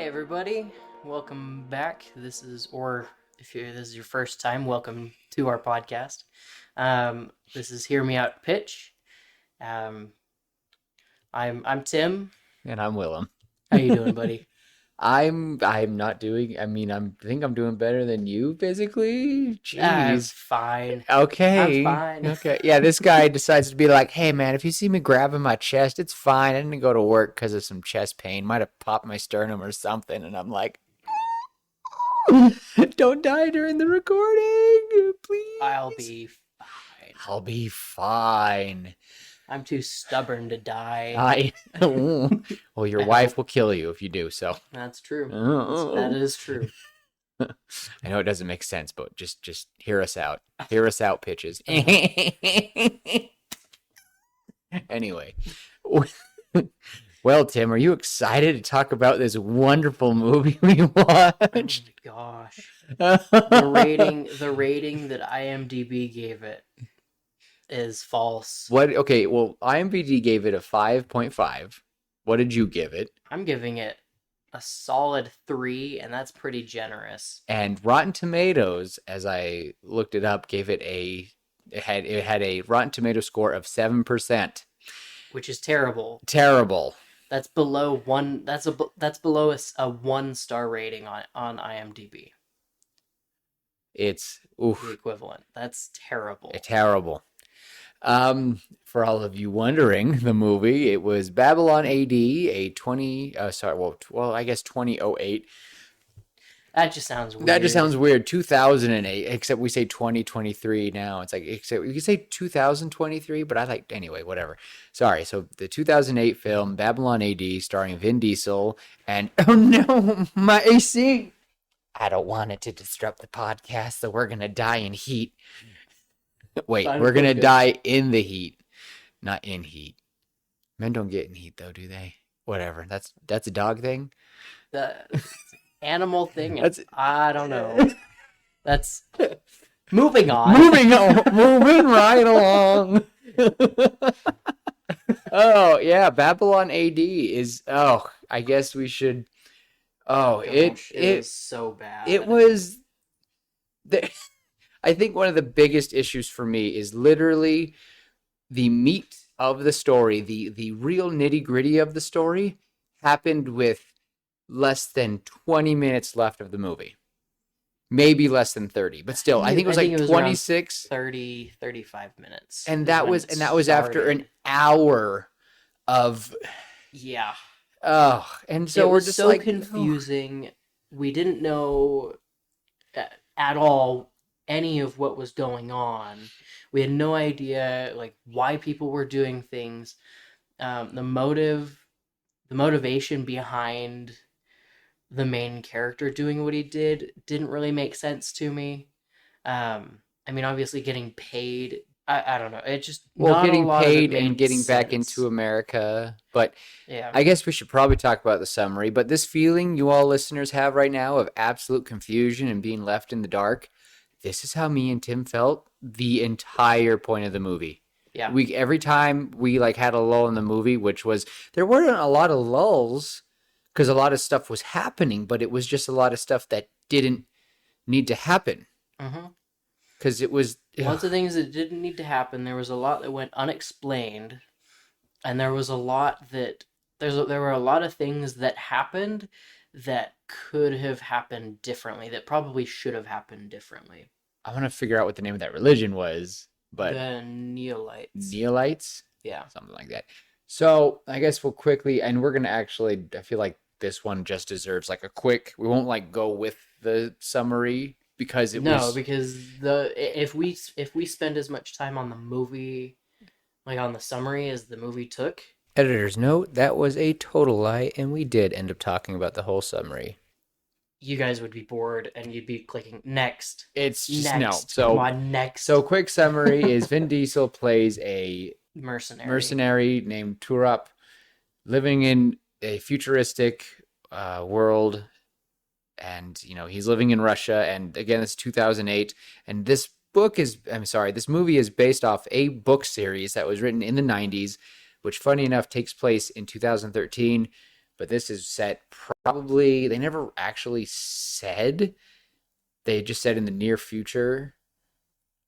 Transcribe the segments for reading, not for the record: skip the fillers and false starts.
Hey everybody, welcome back. This is your first time, welcome to our podcast. This is Hear Me Out Pitch. Um, I'm Tim. And I'm Willem. How you doing, buddy? I'm not doing, I think I'm doing better than you physically. I'm Jeez. fine. I'm Okay. fine. Okay. Yeah, this guy decides to be like, "Hey man, if you see me grabbing my chest, it's fine. I didn't go to work because of some chest pain. Might have popped my sternum or something." And I'm like, "Don't die during the recording, please." I'll be fine. I'll be fine. I'm too stubborn to die. Well, your wife will kill you if you do so. That's true. That is true. I know it doesn't make sense, but just hear us out. Hear us out, pitches. Anyway. Well, Tim, are you excited to talk about this wonderful movie we watched? Oh my gosh. The rating that IMDb gave it is false. What? Okay, well, IMDb gave it a 5.5. What did you give it? I'm giving it a solid 3, and that's pretty generous. And Rotten Tomatoes, as I looked it up, gave it it had a Rotten Tomato score of 7%. Which is terrible. Terrible. That's below one. That's below a 1-star rating on IMDb. It's The equivalent. That's terrible. Terrible. For all of you wondering, the movie, it was Babylon AD, I guess 2008. That just sounds weird. That just sounds weird. 2008, except we say 2023 now. It's like, except you can say 2023, but I like, anyway, whatever. Sorry. So the 2008 film, Babylon AD, starring Vin Diesel, and, oh no, my AC. I don't want it to disrupt the podcast, so we're going to die in heat. Wait, we're going to die in the heat, not in heat. Men don't get in heat, though, do they? Whatever. That's a dog thing? The animal thing. That's- I don't know. That's moving on. Moving right along. Oh, yeah, Babylon AD is, I guess we should, Gosh, it was so bad. it was, I think one of the biggest issues for me is literally the meat of the story, the real nitty-gritty of the story happened with less than 20 minutes left of the movie. Maybe less than 30, but still, I think it was 26, 30, 35 minutes. and that was after an hour of yeah. And so it we're was just so like confusing. We didn't know at all any of what was going on. We had no idea like why people were doing things. The motivation behind the main character doing what he didn't really make sense to me. I mean, obviously getting paid. I don't know. It just getting paid and getting back into America. But yeah, I guess we should probably talk about the summary. But this feeling you all listeners have right now of absolute confusion and being left in the dark, this is how me and Tim felt the entire point of the movie. Yeah. Every time we like had a lull in the movie, which was, there weren't a lot of lulls because a lot of stuff was happening, but it was just a lot of stuff that didn't need to happen. Because it was lots of things that didn't need to happen. There was a lot that went unexplained, and there was a lot that there were a lot of things that happened that could have happened differently, that probably should have happened differently. I want to figure out what the name of that religion was, but the Neolites. Neolites? Yeah. Something like that. So I guess we'll quickly, and we're going to actually, I feel like this one just deserves like a quick, we won't like go with the summary because because if we spend as much time on the movie, like on the summary as the movie took. Editor's note, that was a total lie, and we did end up talking about the whole summary. You guys would be bored, and you'd be clicking next. It's just next. So come on, next. So quick summary is Vin Diesel plays a mercenary named Turap, living in a futuristic world, and he's living in Russia. And again, it's 2008, and this movie is based off a book series that was written in the 90s, which, funny enough, takes place in 2013. but this is set probably, they never actually said, they just said in the near future.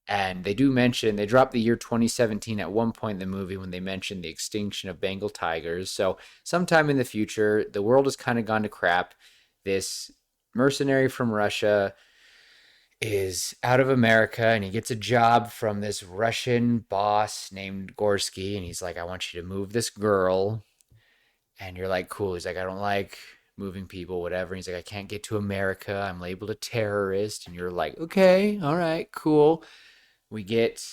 And they do mention, they dropped the year 2017 at one point in the movie when they mentioned the extinction of Bengal tigers. So, sometime in the future, the world has kind of gone to crap. This mercenary from Russia is out of America and he gets a job from this Russian boss named Gorsky. And he's like, I want you to move this girl. And you're like, cool. He's like, I don't like moving people, whatever. He's like, I can't get to America. I'm labeled a terrorist. And you're like, okay, all right, cool. We get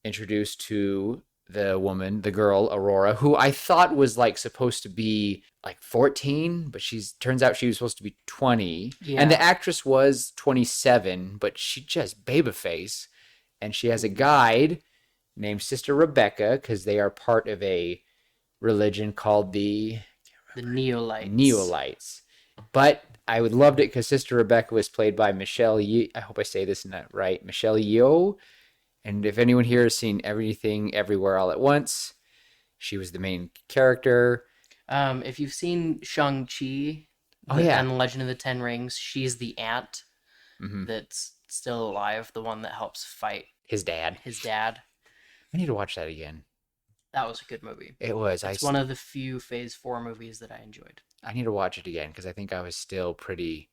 introduced to the woman, the girl, Aurora, who I thought was like supposed to be like 14, but she's turns out she was supposed to be 20. Yeah. And the actress was 27, but she just baby face. And she has a guide named Sister Rebecca because they are part of a religion called the Neolites. Neolites. But I would loved it because Sister Rebecca was played by Michelle Yeoh. I hope I say this not right. Michelle Yeoh. And if anyone here has seen Everything Everywhere All at Once, she was the main character. If you've seen Shang-Chi and the Legend of the Ten Rings, she's the aunt that's still alive, the one that helps fight his dad. I need to watch that again. That was a good movie. It was. It's one of the few Phase 4 movies that I enjoyed. I need to watch it again because I think I was still pretty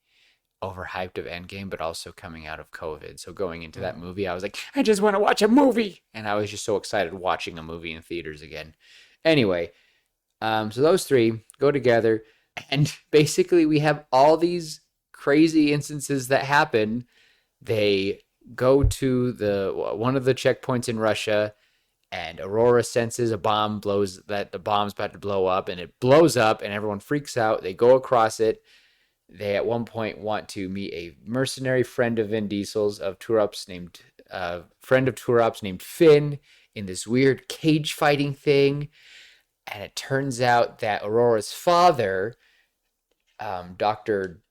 overhyped of Endgame, but also coming out of COVID. So going into that movie, I was like, I just want to watch a movie. And I was just so excited watching a movie in theaters again. Anyway, so those three go together. And basically we have all these crazy instances that happen. They go to one of the checkpoints in Russia, and Aurora senses a bomb that the bomb's about to blow up, and it blows up and everyone freaks out. They go across it. They at one point want to meet a mercenary friend of Vin Diesel's named Finn in this weird cage fighting thing. And it turns out that Aurora's father, Dr.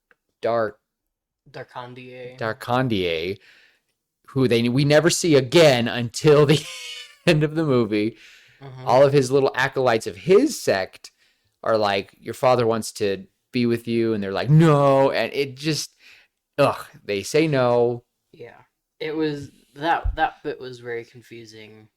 Darkondier, who we never see again until the end of the movie. All of his little acolytes of his sect are like, your father wants to be with you, and they're like, no, and it just, they say no. Yeah, it was that bit was very confusing,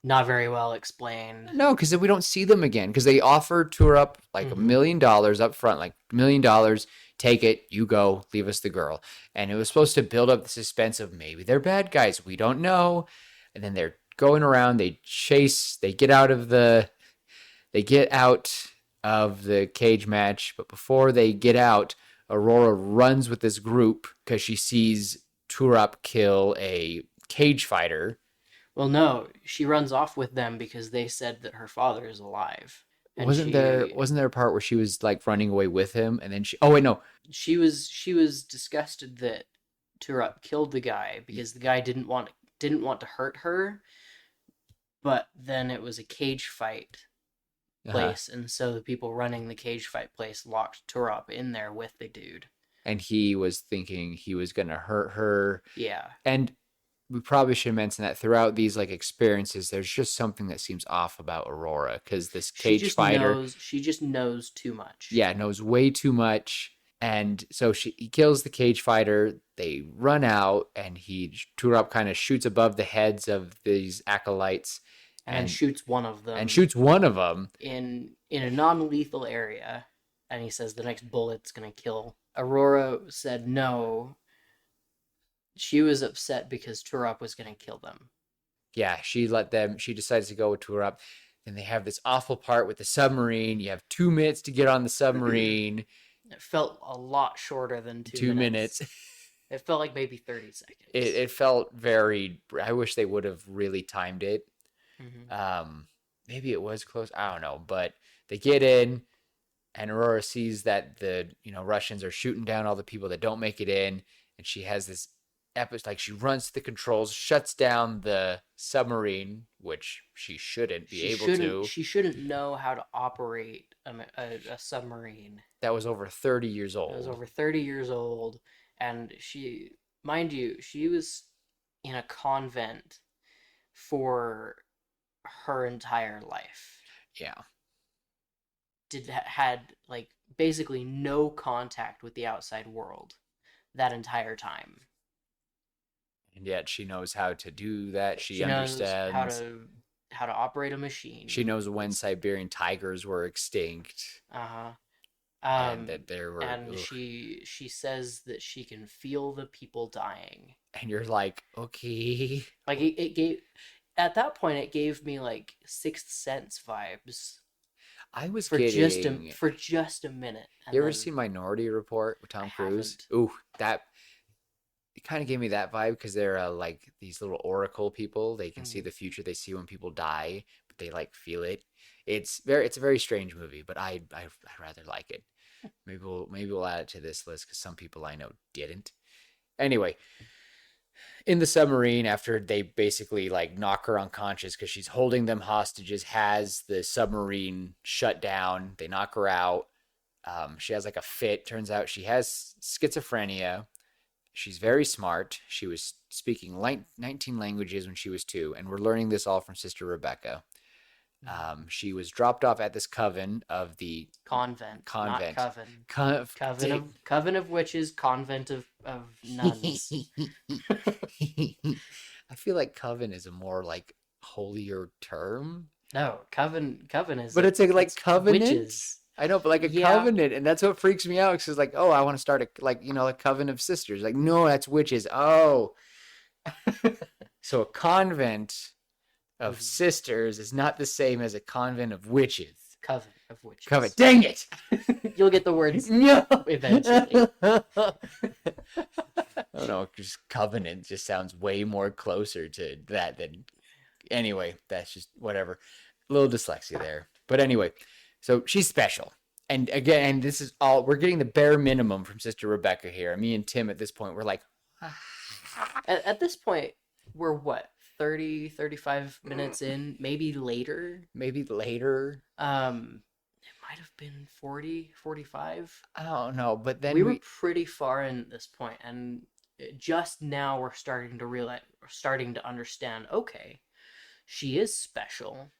not very well explained. No, because we don't see them again, because they offered Turup like $1 million up front, like $1 million, take it, you go, leave us the girl. And it was supposed to build up the suspense of maybe they're bad guys, we don't know. And then they're going around, they get out of the cage match, but before they get out, Aurora runs with this group because she sees Turup kill a cage fighter. Well, no, she runs off with them because they said that her father is alive. And wasn't there a part where she was like running away with him, and then she she was disgusted that Turup killed the guy because the guy didn't want to hurt her, but then it was a cage fight place, and so the people running the cage fight place locked Turup in there with the dude. And he was thinking he was gonna hurt her. Yeah. And we probably should mention that throughout these like experiences, there's just something that seems off about Aurora, because this cage fighter, she just knows too much. Yeah, knows way too much. And so he kills the cage fighter. They run out, and Turup kind of shoots above the heads of these acolytes. And shoots one of them. In a non-lethal area. And he says the next bullet's going to kill. Aurora said no. She was upset because Turup was going to kill them. Yeah, she decides to go with Turup. Then they have this awful part with the submarine. You have 2 minutes to get on the submarine. It felt a lot shorter than 2 minutes. It felt like maybe 30 seconds. It felt very... I wish they would have really timed it. Maybe it was close, I don't know, but they get in, and Aurora sees that the Russians are shooting down all the people that don't make it in, and she has this episode, she runs to the controls, shuts down the submarine, which she shouldn't be able to. She shouldn't know how to operate a submarine. That was over 30 years old. It was over 30 years old, and she was in a convent for her entire life. Yeah. Had like basically no contact with the outside world that entire time. And yet she knows how to do that. She She knows understands. how to operate a She machine. knows when It's Siberian tigers were extinct uh-huh. and that there were. And Ugh. she says that she can feel the people dying. And you're like, okay. Like it gave at that point it gave me like Sixth Sense vibes I was for getting. just a minute, You and ever then seen Minority Report with I Tom Cruise? haven't. Ooh, that it kind of gave me that vibe because they're like these little oracle people. They can see Mm. the future. They see when people die, but they like feel it. It's a very strange movie, but I rather like it. Maybe we'll add it to this list because some people I know didn't. Anyway, in the submarine, after they basically like knock her unconscious because she's holding them hostages, has the submarine shut down. They knock her out. She has like a fit. Turns out she has schizophrenia. She's very smart. She was speaking 19 languages when she was 2, and we're learning this all from Sister Rebecca. She was dropped off at this coven of the Convent, not convent. coven. Con- Coven of witches, convent of nuns. I feel like coven is a more like holier term, No, coven is but it's like it's covenant. witches. I know, but like a Yeah, covenant, and that's what freaks me out. Because it's like, oh, I want to start a like a coven of sisters. Like, no, that's witches. Oh, so a convent of Mhm. sisters is not the same as a convent of witches. Coven of witches. Coven. Dang it! You'll get the words No. eventually. I don't know. Just covenant just sounds way more closer to that than. Anyway, that's just whatever. A little dyslexia there, but anyway, so she's special. And again, this is all we're getting the bare minimum from Sister Rebecca here. Me and Tim at this point, we're like, At this point, we're what, 30, 35 minutes in, maybe later. maybe later. It might have been 40, 45. I don't know, but then We were pretty far in at this point, and just now we're starting to realize, we're starting to understand, okay, she is special.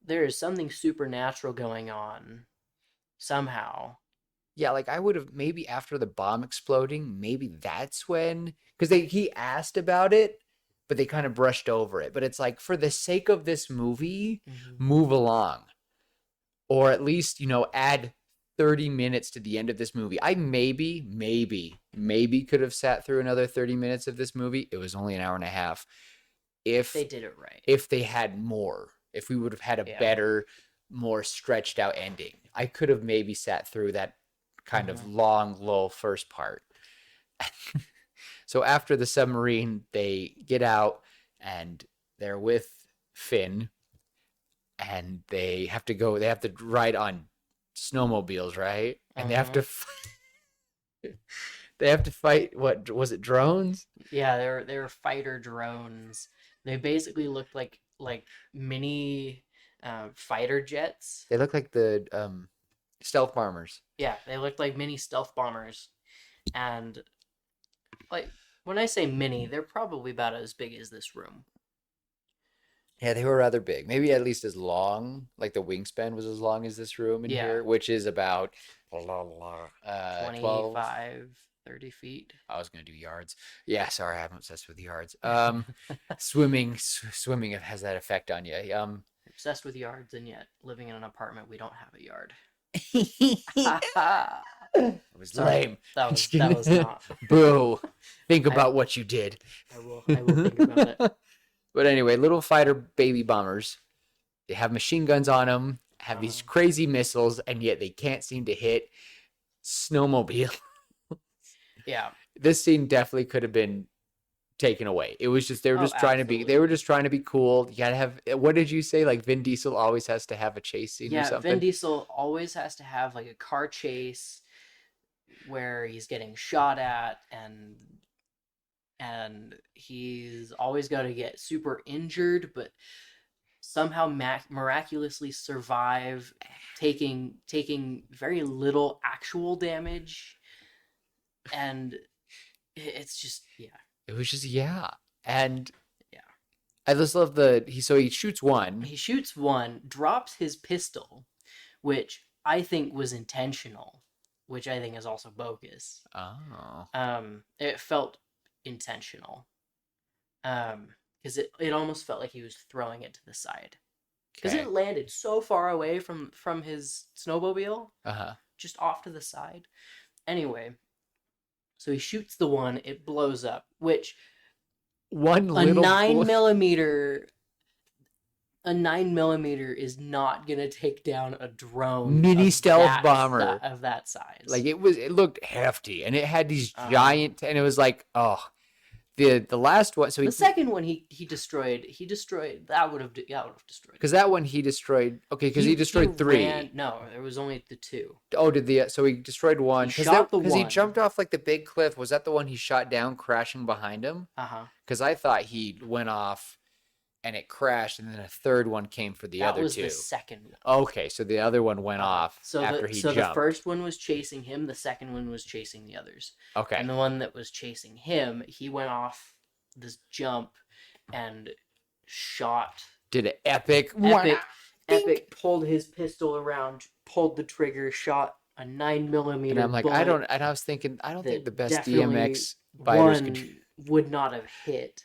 There is something supernatural going on somehow. yeah, like I would have maybe after the bomb exploding, maybe that's when because he asked about it, but they kind of brushed over it. But it's like for the sake of this movie, Mhm. move along. Or at least, add 30 minutes to the end of this movie. I maybe could have sat through another 30 minutes of this movie. It was only an hour and a half. If They did it right. if they had more, if we would have had a Yeah. better, more stretched out ending, I could have maybe sat through that kind of long, lull first part. So after the submarine, they get out and they're with Finn and they have to ride on snowmobiles, right? And they have to they have to fight, what was it, drones? Yeah, they were fighter drones. They basically looked like mini fighter jets. They look like the stealth bombers. Yeah, they looked like mini stealth bombers. And like when I say mini, they're probably about as big as this room. Yeah, they were rather big. Maybe at least as long, like the wingspan was as long as this room in Yeah. here, which is about 12. 25, 30 feet. I was gonna do yards. Yeah, sorry, I'm obsessed with yards. Swimming has that effect on you. Obsessed with yards, and yet living in an apartment, we don't have a yard. It was Sorry, lame. that Just was kidding. not. Boo. Think about what you did. I will think about it. But anyway, little fighter baby bombers. They have machine guns on them, have these crazy missiles, and yet they can't seem to hit snowmobile. Yeah. This scene definitely could have been taken away. It was just they were Oh, just trying to be absolutely. they were just trying to be cool. You gotta have what did you say? Like Vin Diesel always has to have a chase scene or Yeah, something. Vin Diesel always has to have like a car chase where he's getting shot at and he's always got to get super injured but somehow miraculously survive taking very little actual damage, and it's just It was just and Yeah. I just love he shoots one. he shoots one, drops his pistol, which I think was intentional, which I think is also bogus. Oh. It felt intentional. Because it almost felt like he was throwing it to the side. Because Okay. it landed so far away from his snowmobile, Uh-huh. just off to the side. Anyway, so he shoots the one, it blows up, which One a little 9 millimeter a 9 millimeter is not gonna take down a drone mini of stealth bomber. of that size. Like it looked hefty, and it had these Uh-huh. giant, and it was like, oh, the last one. So The second one he destroyed. He destroyed that would have destroyed. because that one he destroyed. Okay, because he destroyed three. No, there was only the two. Oh, so he destroyed one. He shot the because he one. jumped off like the big cliff. Was that the one he shot down, crashing behind him? Uh-huh. Because I thought he went off and it crashed, and then a third one came for the That other was two. the second one. Okay, so the other one went off after he So jumped. the first one was chasing him, the second one was chasing the others. Okay. And the one that was chasing him, he went off this jump and shot. Did an epic, Epic pulled his pistol around, pulled the trigger, shot a 9 millimeter. and I'm like, bullet and I was thinking, I don't think the best definitely DMX fighters one would not have hit.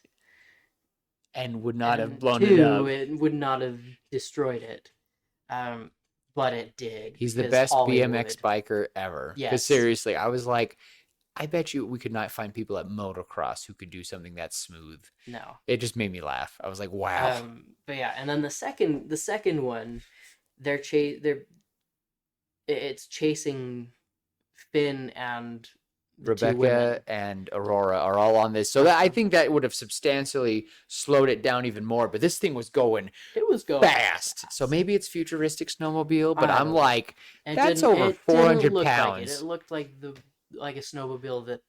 and would not have And blown two, it up. it would not have destroyed it. But it did. He's the because best Hollywood- BMX biker ever. Because Yes. seriously, I was like, I bet you we could not find people at motocross who could do something that smooth. No. It just made me laugh. I was like, wow. But yeah, and then the second one, it's chasing Finn and the two women. Rebecca and Aurora are all on this. So I think that would have substantially slowed it down even more. But this thing was going It was going fast. So maybe it's futuristic snowmobile, but I I'm don't- like, It that's didn't- over it 400 didn't look like it. pounds. It looked like a snowmobile that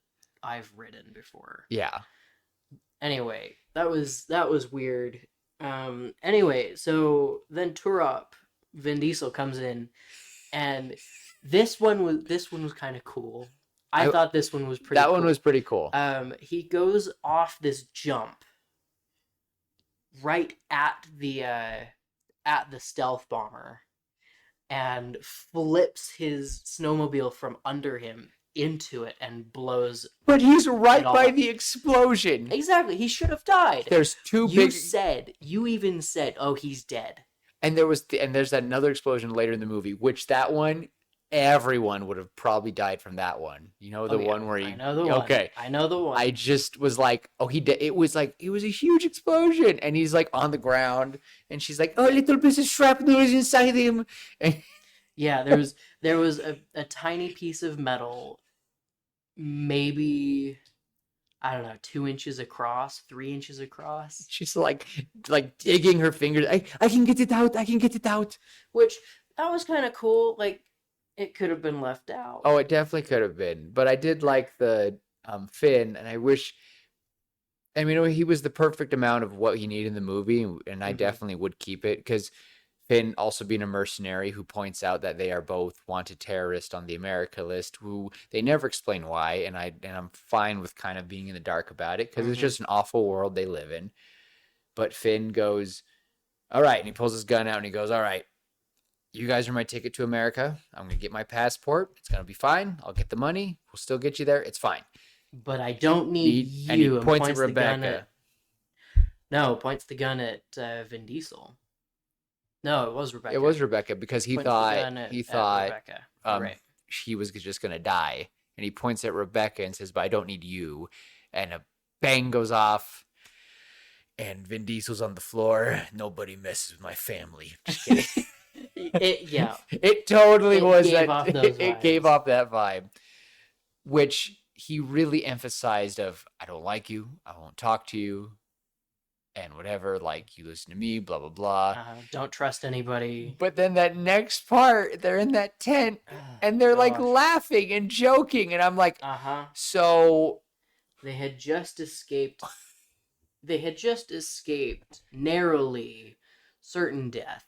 I've ridden before. Yeah. Anyway, that was weird. Anyway, so then Turop, Vin Diesel comes in, and this one was kind of cool. I thought this one was pretty. That cool. one was pretty cool. He goes off this jump right at the stealth bomber, and flips his snowmobile from under him into it and blows. But he's right it all by up. the explosion. Exactly, he should have died. There's two You big you even said, "Oh, he's dead." and there's another explosion later in the movie, which that one everyone would have probably died from that one. You know, the Oh, yeah, one where he I know the one. okay. I know the one. I just was like, oh, it was a huge explosion, and he's like on the ground, and she's like, oh, a little piece of shrapnel is inside him. And Yeah, there was a tiny piece of metal, maybe, I don't know, 2 inches across, 3 inches across, she's like digging her fingers. I can get it out. I can get it out. which that was kind of cool. Like, it could have been left out. Oh, it definitely could have been, but I did like the Finn, and I wish. I mean, he was the perfect amount of what he needed in the movie, and I Mhm. definitely would keep it because Finn, also being a mercenary, who points out that they are both wanted terrorists on the America list, who they never explain why, and I'm fine with kind of being in the dark about it because it's Mhm. just an awful world they live in. But Finn goes, all right, and he pulls his gun out and he goes, all right, you guys are my ticket to America. I'm gonna get my passport. It's gonna be fine. I'll get the money. We'll still get you there. It's fine. But I don't need you. And he and points at the gun Rebecca. points the gun at Vin Diesel. No, it was Rebecca. It was Rebecca because he Points the gun thought at Rebecca. right. She was just gonna die, and he points at Rebecca and says, "But I don't need you." And a bang goes off, and Vin Diesel's on the floor. Nobody messes with my family. Just kidding. Yeah. It totally It was gave that. off those It gave vibes. off that vibe, which he really emphasized. Of I don't like you. I won't talk to you, and whatever. Like you listen to me. Blah blah blah. Don't trust anybody. But then that next part, they're in that tent and they're like laughing and joking, and I'm like, so They had just escaped. They had just escaped narrowly certain death,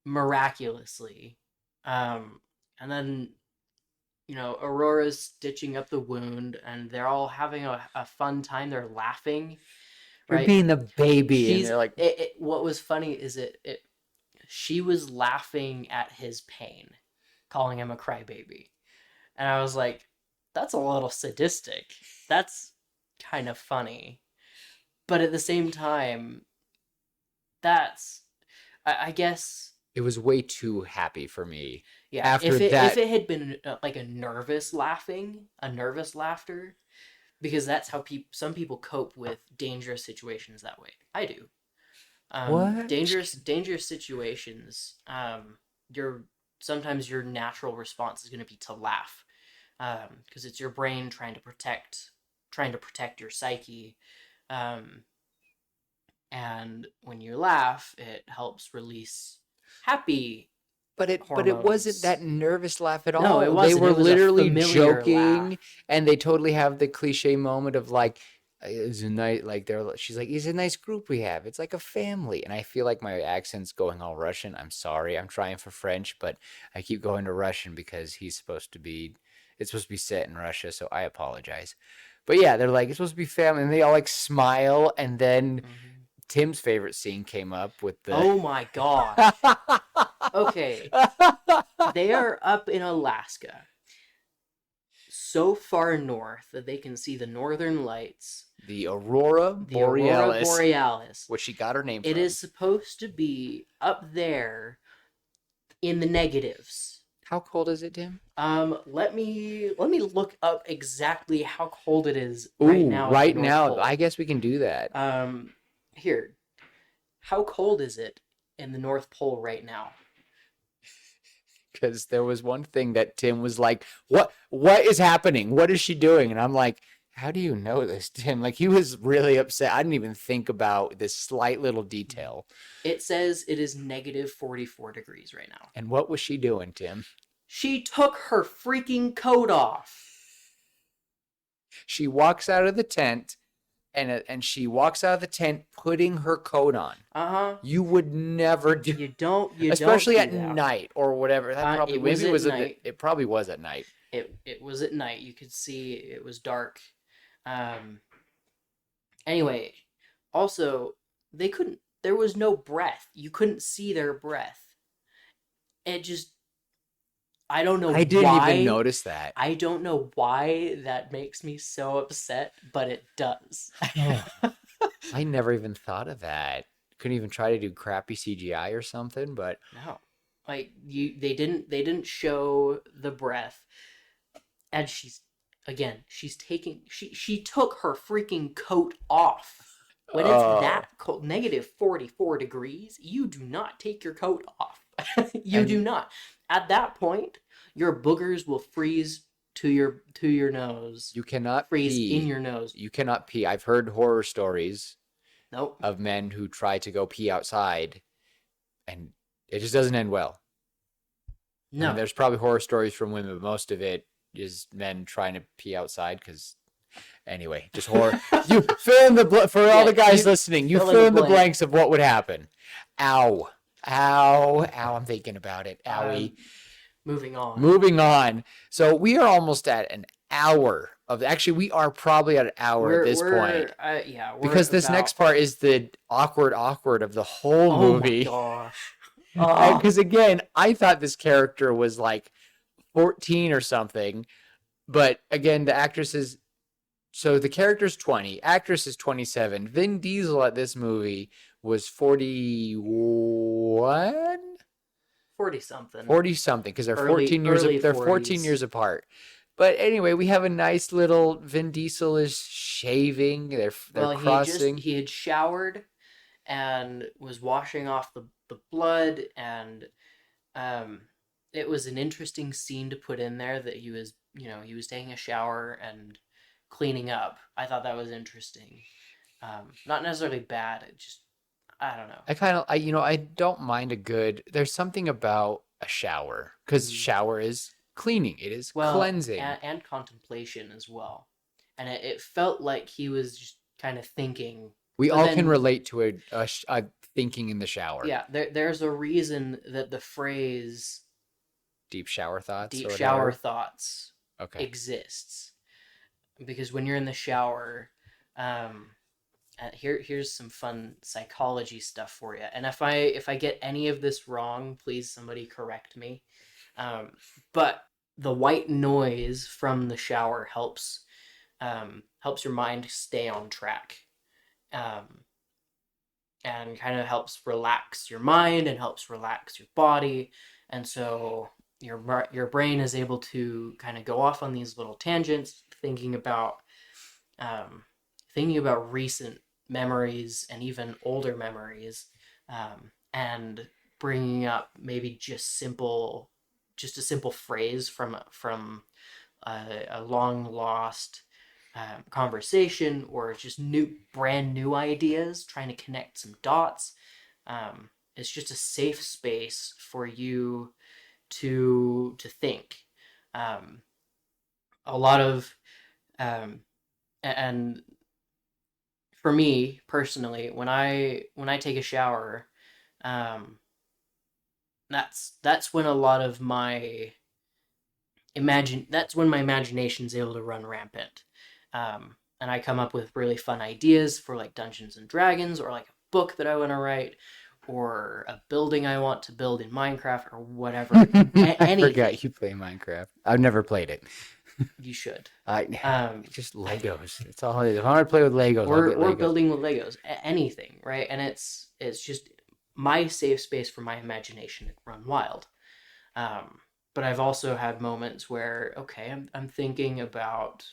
miraculously, and then Aurora's stitching up the wound, and they're all having a fun time. They're laughing, you're right? being the baby, and they're like, What was funny is she was laughing at his pain, calling him a crybaby. And I was like, that's a little sadistic. That's kind of funny. But at the same time, that's, I guess, It was way too happy for me. yeah. After If that, it had been like a nervous laughing, a nervous laughter, because that's how some people cope with dangerous situations that way. I do. what? Dangerous situations. Your sometimes your natural response is going to be to laugh, because it's your brain trying to protect your psyche. Um, and when you laugh, it helps release happy But it wasn't hormones. that nervous laugh at No, it all. They wasn't. were It was a literally familiar joking, laugh. and they totally have the cliche moment of like, it's a nice like she's like, it's a nice group we have. It's like a family. And I feel like my accent's going all Russian. I'm sorry. I'm trying for French, but I keep going to Russian because it's supposed to be set in Russia, so I apologize. But yeah, they're like, it's supposed to be family, and they all like smile, and then Mhm. Tim's favorite scene came up with the Oh my gosh. Okay, they are up in Alaska, so far north that they can see the northern lights, the Aurora the Aurora Borealis, Borealis. which she got her name It from. is supposed to be up there in the negatives. How cold is it, Tim? Let me look up exactly how cold it is right Ooh, now at the right North now, Pole. I guess we can do that. Here, how cold is it in the North Pole right now? Because there was one thing that Tim was like, What is happening? What is she doing?" And I'm like, "How do you know this, Tim?" Like he was really upset. I didn't even think about this slight little detail. It says it is negative 44 degrees right now. And what was she doing, Tim? She took her freaking coat off. She walks out of the tent, and she walks out of the tent putting her coat on. Uh-huh. You would never do, You especially don't at do that. night or whatever. That probably It was maybe at was night. it probably was at night. It was at night. You could see it was dark. Anyway, also they couldn't. There was no breath. You couldn't see their breath. It just. I don't know I didn't why. even notice that. I don't know why that makes me so upset, but it does. I never even thought of that. Couldn't even try to do crappy CGI or something, but No, like they didn't show the breath, and she took her freaking coat off. When it's oh, that cold, negative 44 degrees, you do not take your coat off. You do and not. At that point, your boogers will freeze to your nose, you cannot freeze in pee. your nose. You cannot pee. I've heard horror stories Nope. of men who try to go pee outside, and it just doesn't end well. I mean, No. there's probably horror stories from women, but most of it is men trying to pee outside because anyway, just horror. You fill in the for all the guys listening. You fill in the blanks of what would happen. Ow, ow, ow! I'm thinking about it. Owie. Moving on. Moving on. So we are almost at an hour of. Actually, we are probably at an hour at this point. Yeah. Because this next part is the awkward of the whole movie. Oh my gosh. Because again, I thought this character was like 14 or something, but again, the actress is. So the character's 20, actress is 27. Vin Diesel at this movie was 41? 40 something. 40 something because they're Early- 14 years early they're 14 40s. years apart. But anyway, we have a nice little Vin Diesel is shaving. They're Well, crossing. he had showered and was washing off the blood, and it was an interesting scene to put in there that he was taking a shower and cleaning up. I thought that was interesting. Not necessarily bad. It just, I don't know. I don't mind a good. There's something about a shower because shower is cleaning. It is cleansing and contemplation as well. And it felt like he was just kind of thinking. We But all then- can relate to a thinking in the shower. Yeah, there's a reason that the phrase Deep shower thoughts. deep or shower whatever. thoughts Okay. exists, because when you're in the shower, here's some fun psychology stuff for you. And if I get any of this wrong, please somebody correct me. But the white noise from the shower helps your mind stay on track. Um, and kind of helps relax your mind and helps relax your body. And so your brain is able to kind of go off on these little tangents, um, thinking about recent memories and even older memories, and bringing up maybe just a simple phrase from a long lost conversation, or just brand new ideas, trying to connect some dots. It's just a safe space for you to think. Um, a lot of um, and for me personally, when I take a shower, um, that's when a lot of my that's when my imagination is able to run rampant. And I come up with really fun ideas for like Dungeons and Dragons, or like a book that I want to write, or a building I want to build in Minecraft, or whatever. I Anything. forgot you play Minecraft. I've never played it. You should. I just Legos. It's all it is. If I want to play with Legos, I'll get Or Legos. building with Legos. Anything, right? And it's just my safe space for my imagination to run wild. Um, but I've also had moments where, okay, I'm thinking about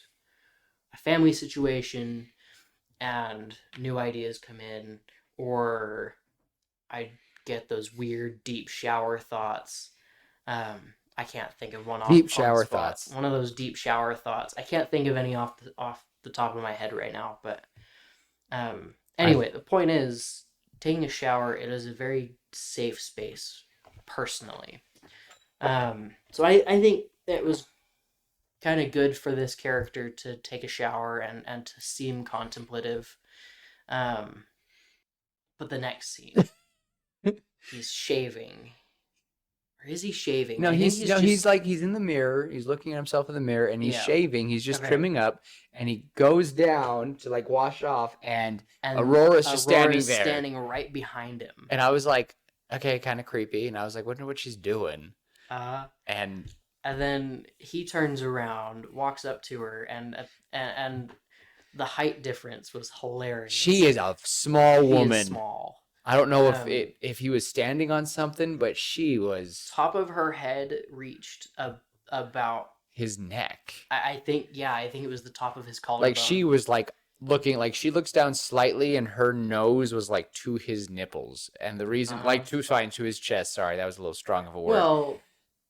a family situation and new ideas come in, or I get those weird deep shower thoughts. I can't think of one Deep on shower the spot. thoughts. One of those deep shower thoughts. I can't think of any off the top of my head right now. But anyway, the point is, taking a shower, it is a very safe space, personally. So I think that was kind of good for this character to take a shower and to seem contemplative. Um, but the next scene, he's shaving. Or is he shaving? No, I think he's like he's in the mirror. He's looking at himself in the mirror, and he's Yeah. shaving. He's just Okay. trimming up, and he goes down to like wash off, and and Aurora's just standing Aurora's there. standing right behind him. And I was like, okay, kind of creepy. And I was like, wonder what she's doing. And then he turns around, walks up to her, and the height difference was hilarious. she is a small He woman. is small. I don't know if he was standing on something, but she was Top of her head reached about his neck. I think it was the top of his collarbone. Like she was like looking like she looks down slightly, and her nose was like to his nipples, and the reason like to his chest. Sorry, that was a little strong of a word. Well,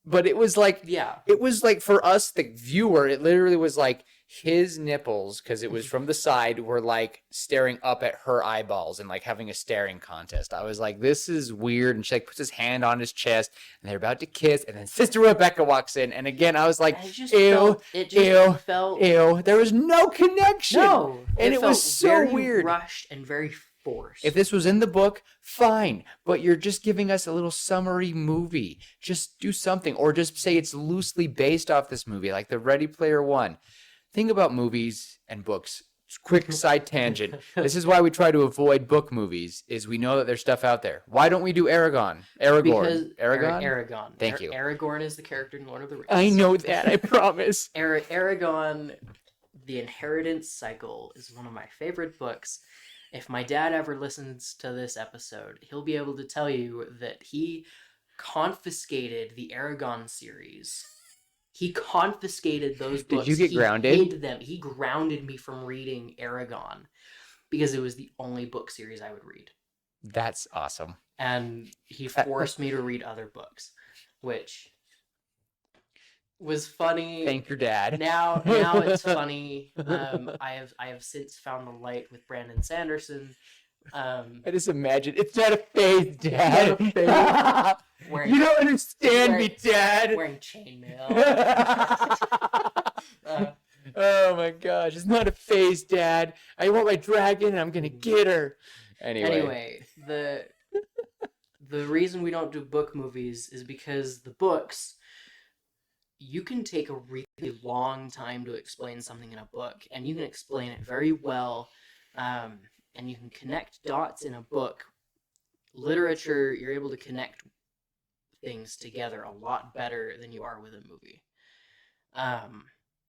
but it was like yeah, it was like for us the viewer, it literally was like his nipples, because it was from the side, were like staring up at her eyeballs and like having a staring contest. I was like, this is weird. And she like puts his hand on his chest, and they're about to kiss, and then Sister Rebecca walks in, and again I was like, ew. There was no connection. No, and it was so very weird, rushed and very forced. If this was in the book, fine, but you're just giving us a little summary movie. Just do something, or just say it's loosely based off this movie, like the Ready Player One. Thing about movies and books, quick side tangent. This is why we try to avoid book movies, is we know that there's stuff out there. Why don't we do Aragorn? Aragorn. Thank you. Aragorn is the character in Lord of the Rings. I know that, I promise. Aragorn, The Inheritance Cycle, is one of my favorite books. If my dad ever listens to this episode, he'll be able to tell you that he confiscated the Eragon series. He confiscated those books. Did you get grounded? He hated them. He grounded me from reading Eragon because it was the only book series I would read. That's awesome. And he forced me to read other books, which was funny. Thank your dad. Now it's funny. I have since found the light with Brandon Sanderson. I just imagine it's not a phase, Dad. You don't understand me, Dad. Wearing chainmail. Oh my gosh, it's not a phase, Dad. I want my dragon, and I'm gonna get her. Anyway, the reason we don't do book movies is because the books, you can take a really long time to explain something in a book, and you can explain it very well. and you can connect dots in a book. Literature, you're able to connect things together a lot better than you are with a movie.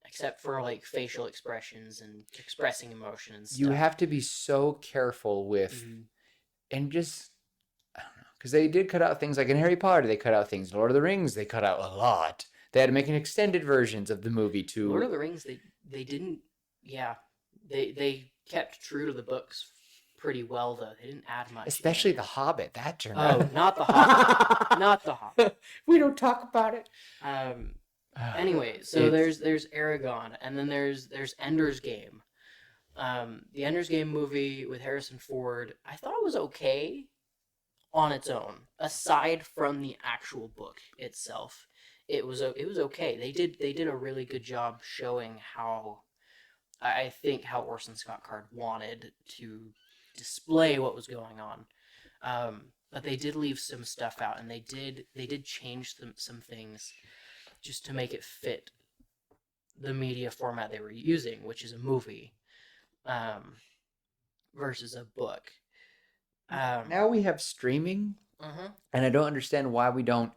Except for like facial expressions and expressing emotion and stuff. You have to be so careful with, and just, I don't know, because they did cut out things like in Harry Potter, they cut out things. In Lord of the Rings, they cut out a lot. They had to make an extended versions of the movie to. Lord of the Rings, they didn't, yeah, they kept true to the books pretty well though. They didn't add much. Especially The Hobbit. That turned Oh, out. not the Hobbit. Not the Hobbit. We don't talk about it. Anyway, so there's Aragon, and then there's Ender's Game. The Ender's Game movie with Harrison Ford, I thought was okay on its own. Aside from the actual book itself, it was okay. They did a really good job showing how, I think, how Orson Scott Card wanted to display what was going on. But they did leave some stuff out, and they did change some things just to make it fit the media format they were using, which is a movie, versus a book. Now we have streaming, and I don't understand why we don't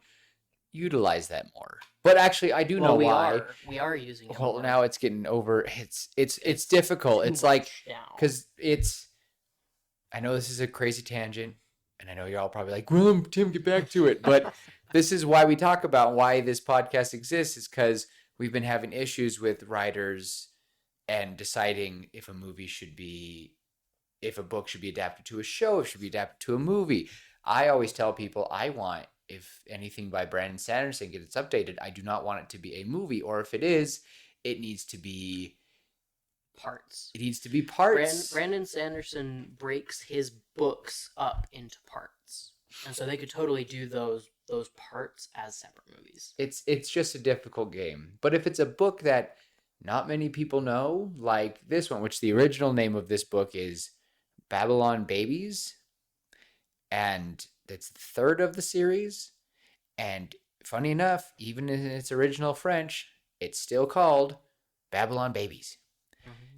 utilize that more. But actually, I do know why. We are using it. Well, now it's getting over. It's difficult. It's like, because it's. I know this is a crazy tangent, and I know you're all probably like, "Well, Tim, get back to it." But this is why we talk about why this podcast exists, is because we've been having issues with writers and deciding if a movie should be, if a book should be adapted to a show, if it should be adapted to a movie. I always tell people I want, if anything by Brandon Sanderson gets updated, I do not want it to be a movie, or if it is, it needs to be parts. It needs to be parts. Brandon Sanderson breaks his books up into parts, and so they could totally do those parts as separate movies. It's just a difficult game. But if it's a book that not many people know, like this one, which the original name of this book is Babylon Babies, and it's the third of the series, and funny enough, even in its original French, it's still called Babylon Babies.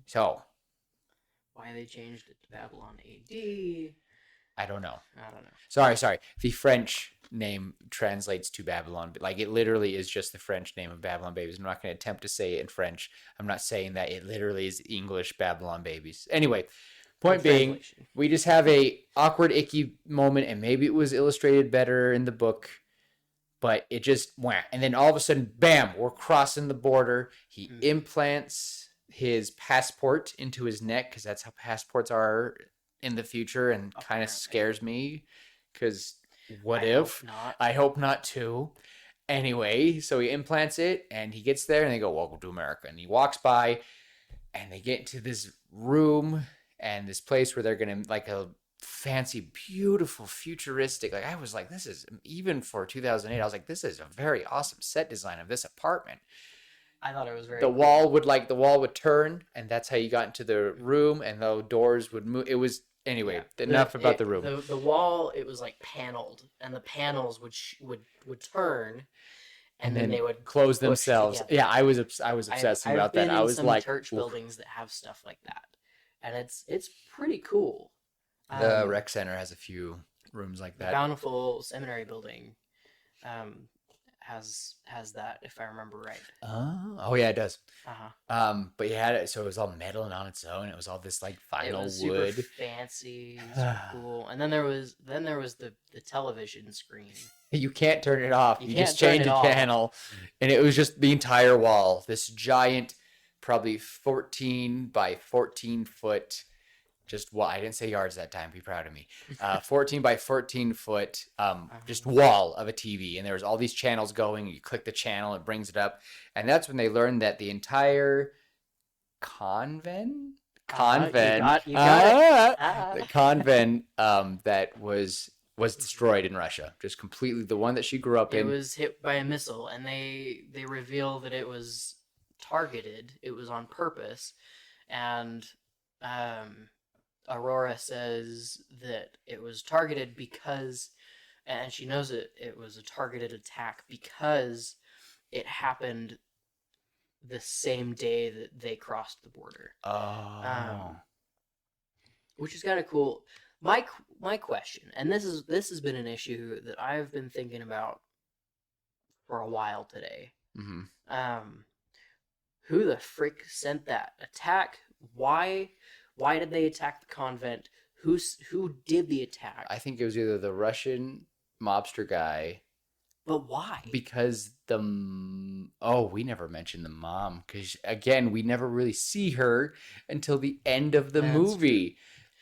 So why they changed it to Babylon AD, I don't know. I don't know. Sorry. The French name translates to Babylon, but like it literally is just the French name of Babylon Babies. I'm not going to attempt to say it in French. I'm not saying that it literally is English Babylon Babies. Anyway, point being, we just have a awkward, icky moment, and maybe it was illustrated better in the book, but it just went. And then all of a sudden, bam, we're crossing the border. He implants his passport into his neck, because that's how passports are in the future, and kind of scares me, because what if? I hope not too. Anyway, so he implants it, and he gets there, and they go, "Welcome to America." And he walks by, and they get into this room and this place where they're gonna, like, a fancy, beautiful, futuristic. Like, I was like, this is, even for 2008, I was like, this is a very awesome set design of this apartment. I thought it was very. The wall would turn, and that's how you got into the room, and the doors would move. It was, anyway. Enough about the room. The wall, it was like paneled, and the panels would turn, and then they would close themselves. Together. Yeah, I was obsessing about that. I was like, church buildings that have stuff like that, and it's pretty cool. The rec center has a few rooms like that. Bountiful Seminary building has that, if I remember right. Oh yeah, it does. But you had it, so it was all metal and on its own. It was all this like vinyl wood, super fancy, super cool. And then there was the television screen. You can't turn it off. You just change a channel, and it was just the entire wall. This giant, probably 14 by 14 foot. I didn't say yards that time. Be proud of me. 14 by 14 foot, just wall of a TV. And there was all these channels going. You click the channel, it brings it up. And that's when they learned that the entire convent, the convent that was destroyed in Russia. Just completely, the one that she grew up in. It was hit by a missile, and they reveal that it was targeted. It was on purpose. And Aurora says that it was targeted because, and she knows it was a targeted attack because it happened the same day that they crossed the border. Oh. which is kind of cool. My question, and this has been an issue that I've been thinking about for a while today. Hmm. Um, who the frick sent that attack? Why? Why did they attack the convent? Who did the attack? I think it was either the Russian mobster guy, But why? because we never mentioned the mom, because again we never really see her until the end of the That's movie.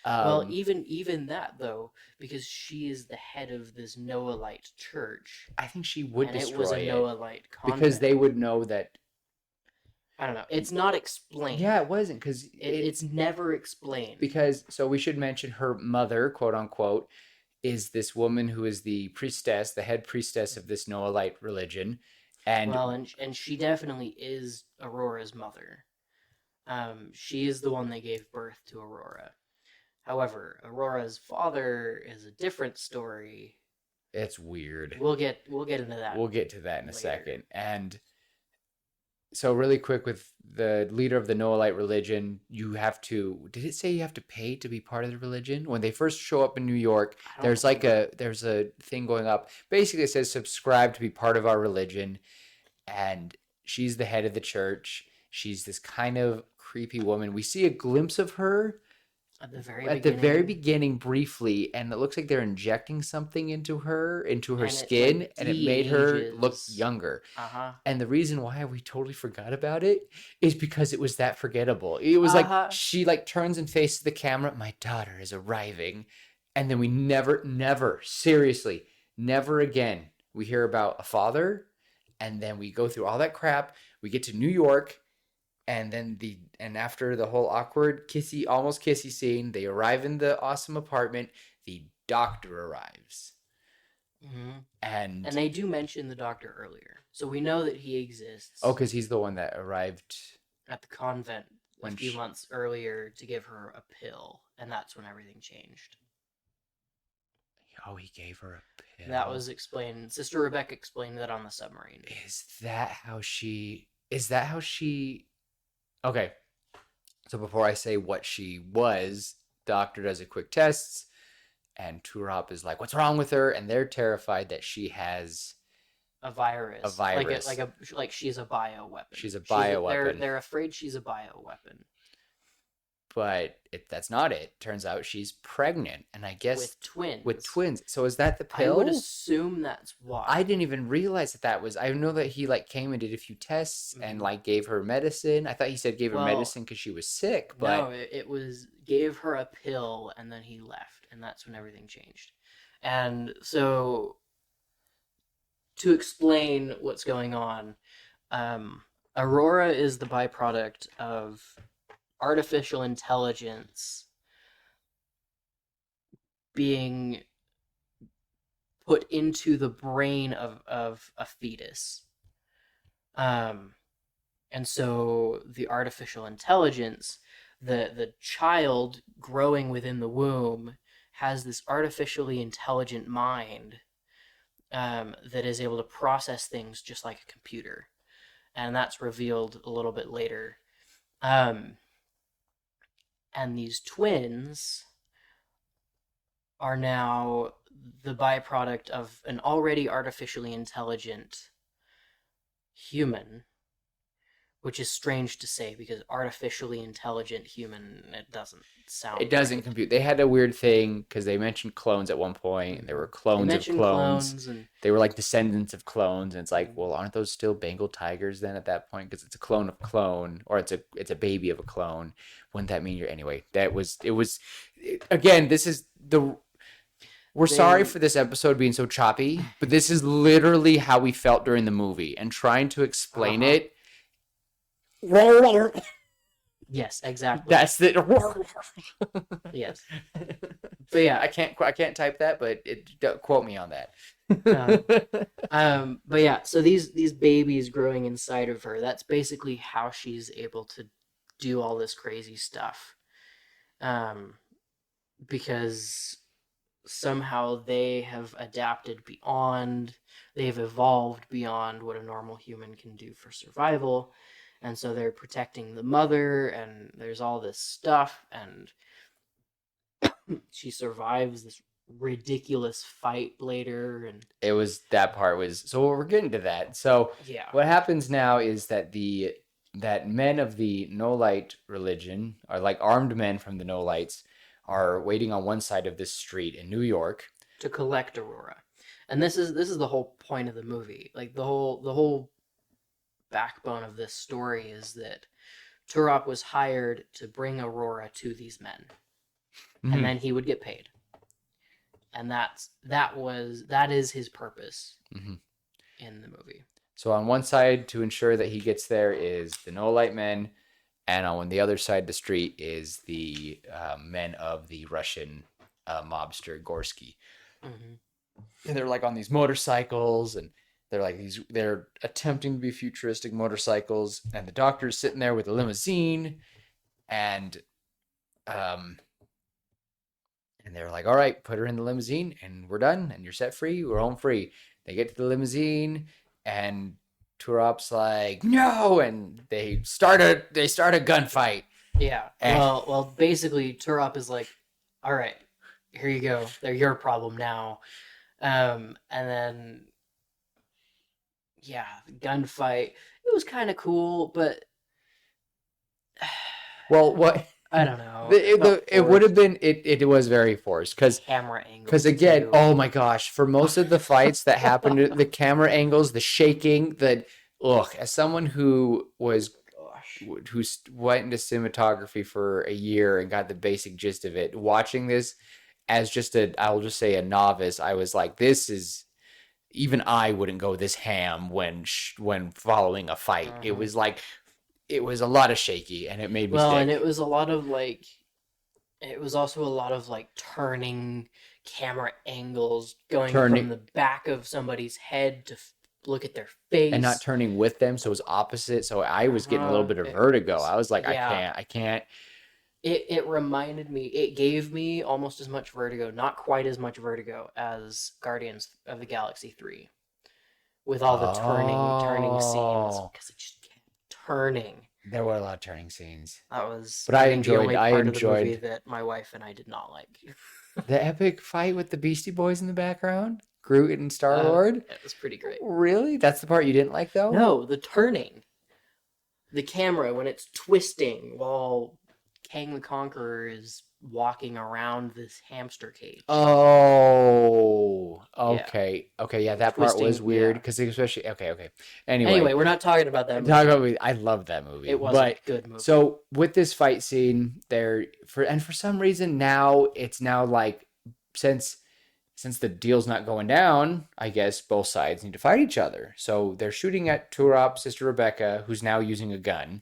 Well, even that though, because she is the head of this Noahite church, I think she would and it was a destroy it Noahite because convent. they would know that. I don't know. It's not explained. Yeah, it wasn't because It's never explained. because so we should mention her mother, quote unquote, is this woman who is the priestess, the head priestess of this Noahite religion, and Well, and she definitely is Aurora's mother. She is the one that gave birth to Aurora. However, Aurora's father is a different story. it's weird. We'll get into that. We'll get to that in a later. second. And so really quick, with the leader of the Noahite religion, you have to, did it say you have to pay to be part of the religion? When they first show up in New York, I don't there's like remember. there's a thing going up. Basically it says subscribe to be part of our religion. And she's the head of the church. She's this kind of creepy woman. We see a glimpse of her At the very at the very beginning, beginning briefly, and it looks like they're injecting something into her and it skin, like and it made her look de-ages. younger. Uh-huh. And the reason why we totally forgot about it is because it was that forgettable. It was like Uh-huh. she like turns and faces the camera, my daughter is arriving, and then we never seriously, never again we hear about a father. And then we go through all that crap, we get to New York, and then after the whole awkward kissy, almost kissy scene, they arrive in the awesome apartment. The doctor arrives, Hmm. and And they do mention the doctor earlier, so we know that he exists. because he's the one that arrived At the convent a when few months earlier to give her a pill, and that's when everything changed. he gave her a pill. That was explained. Sister Rebecca explained that on the submarine. Is that how she? Is that how she? Okay, so before I say what she was, doctor does a quick tests, and Turop is like, "What's wrong with her?" And they're terrified that she has A virus. a virus. Like she's a bioweapon. She's a bioweapon. They're afraid she's a bioweapon. But that's not it. Turns out she's pregnant, and I guess With twins. with twins. So is that the I pill? would assume that's why. I didn't even realize that was. I know that he like came and did a few tests and like gave her medicine. I thought he said gave her Well, medicine because she was sick, but no, it was gave her a pill and then he left, and that's when everything changed. And so, to explain what's going on, Aurora is the byproduct of artificial intelligence being put into the brain of a fetus. And so the artificial intelligence, the child growing within the womb, has this artificially intelligent mind that is able to process things just like a computer. And that's revealed a little bit later. And these twins are now the byproduct of an already artificially intelligent human, which is strange to say because artificially intelligent human, it doesn't sound it doesn't right. compute. They had a weird thing because they mentioned clones at one point, and there were They clones of mentioned clones. and They were like descendants of clones, and it's like, well, aren't those still Bengal tigers then at that point? Because it's a clone of clone, or it's a baby of a clone. Wouldn't that mean you're anyway? Again. This is the. We're sorry for this episode being so choppy, but this is literally how we felt during the movie, and trying to explain it. yes, exactly. That's the. Yes, but yeah, I can't type that, but don't quote me on that. but yeah, so these babies growing inside of her, that's basically how she's able to do all this crazy stuff. Because somehow they have adapted beyond, they've evolved beyond what a normal human can do for survival. And so they're protecting the mother, and there's all this stuff, and She survives this ridiculous fight later, and It was that part was so we're getting to that. So yeah, what happens now is that that men of the No Light religion are like armed men from the No Lights are waiting on one side of this street in New York. to collect Aurora. And this is the whole point of the movie. Like the whole backbone of this story is that Turok was hired to bring Aurora to these men, Mhm. and then he would get paid. And that is his purpose Mhm. in the movie. So on one side to ensure that he gets there is the No Light men, and on the other side of the street is the men of the Russian mobster Gorsky. Hmm. And they're like on these motorcycles, and they're attempting to be futuristic motorcycles, and the doctor's sitting there with a limousine, and and they're like, all right, put her in the limousine and we're done and you're set free, we're home free. They get to the limousine and Turop's like, no, and they start a gunfight. Yeah. Eh. Well, basically, Turok is like, "All right, here you go. They're your problem now." And then, yeah, gunfight. It was kind of cool, but Well, what I don't know. it would have been it was very forced camera angles. because again, too. oh my gosh, for most of the fights that happened, the camera angles, the shaking, as someone who Gosh. went into cinematography for a year and got the basic gist of it, watching this as just I'll just say a novice, I was like, this is, even I wouldn't go this ham when following a fight. It Uh-huh. was like, it was a lot of shaky, and it made me Well, sick. and it was a lot of like, it was also a lot of like turning camera angles, going Turning- from the back of somebody's head to look at their face, and not turning with them, so it was opposite. So I was getting a little bit of It vertigo. was- I was like, yeah. I can't. It reminded me, it gave me almost as much vertigo, not quite as much vertigo as Guardians of the Galaxy 3, with all the turning scenes, Oh. because it just kept turning. There were a lot of turning scenes. That was, But I think, the only enjoyed- I part of the movie enjoyed- that my wife and I did not like. The epic fight with the Beastie Boys in the background, Groot and Star Lord. It was pretty great. Really? That's the part you didn't like, though? No, the turning, the camera when it's twisting while Kang the Conqueror is walking around this hamster cage. Oh, okay. Okay, yeah, that part was Twisting, weird yeah. because especially okay. Anyway, we're not talking about that movie. talk about I love that movie. It was but a good movie. so with this fight scene there for some reason now it's now like since the deal's not going down, I guess both sides need to fight each other. So they're shooting at Turop, Sister Rebecca, who's now using a gun. And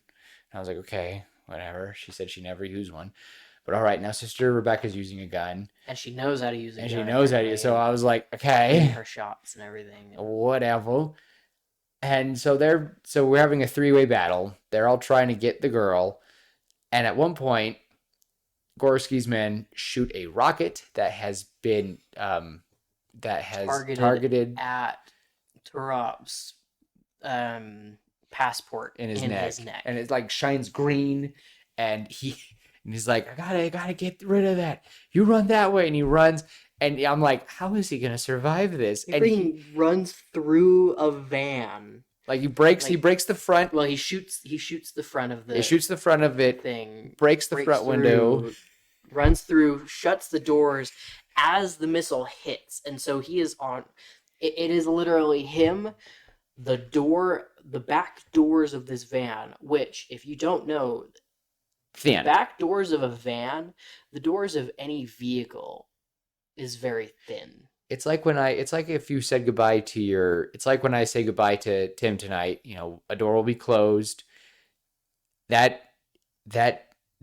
I was like, okay, whatever. She said she never used one. But all right, now Sister Rebecca's using a gun. And she knows how to use it. And she knows how to use it. So I was like, okay, her shots and everything. whatever. And so we're having a three-way battle. They're all trying to get the girl. And at one point, Gorsky's men shoot a rocket that has been targeted at Turop's passport in his neck. And it like shines green, and he's like, I gotta get rid of that. You run that way, and he runs, and I'm like, how is he gonna survive this? He And freaking runs through a van. like he breaks the front. Well, he shoots the front of the He shoots the front of it, thing, breaks the front window. runs through, shuts the doors as the missile hits, and so he is on. It is literally him, the back doors of this van, which, if you don't know, Thin. back doors of a van, the doors of any vehicle is very thin. It's like if you said goodbye to it's like when I say goodbye to Tim tonight, a door will be closed. That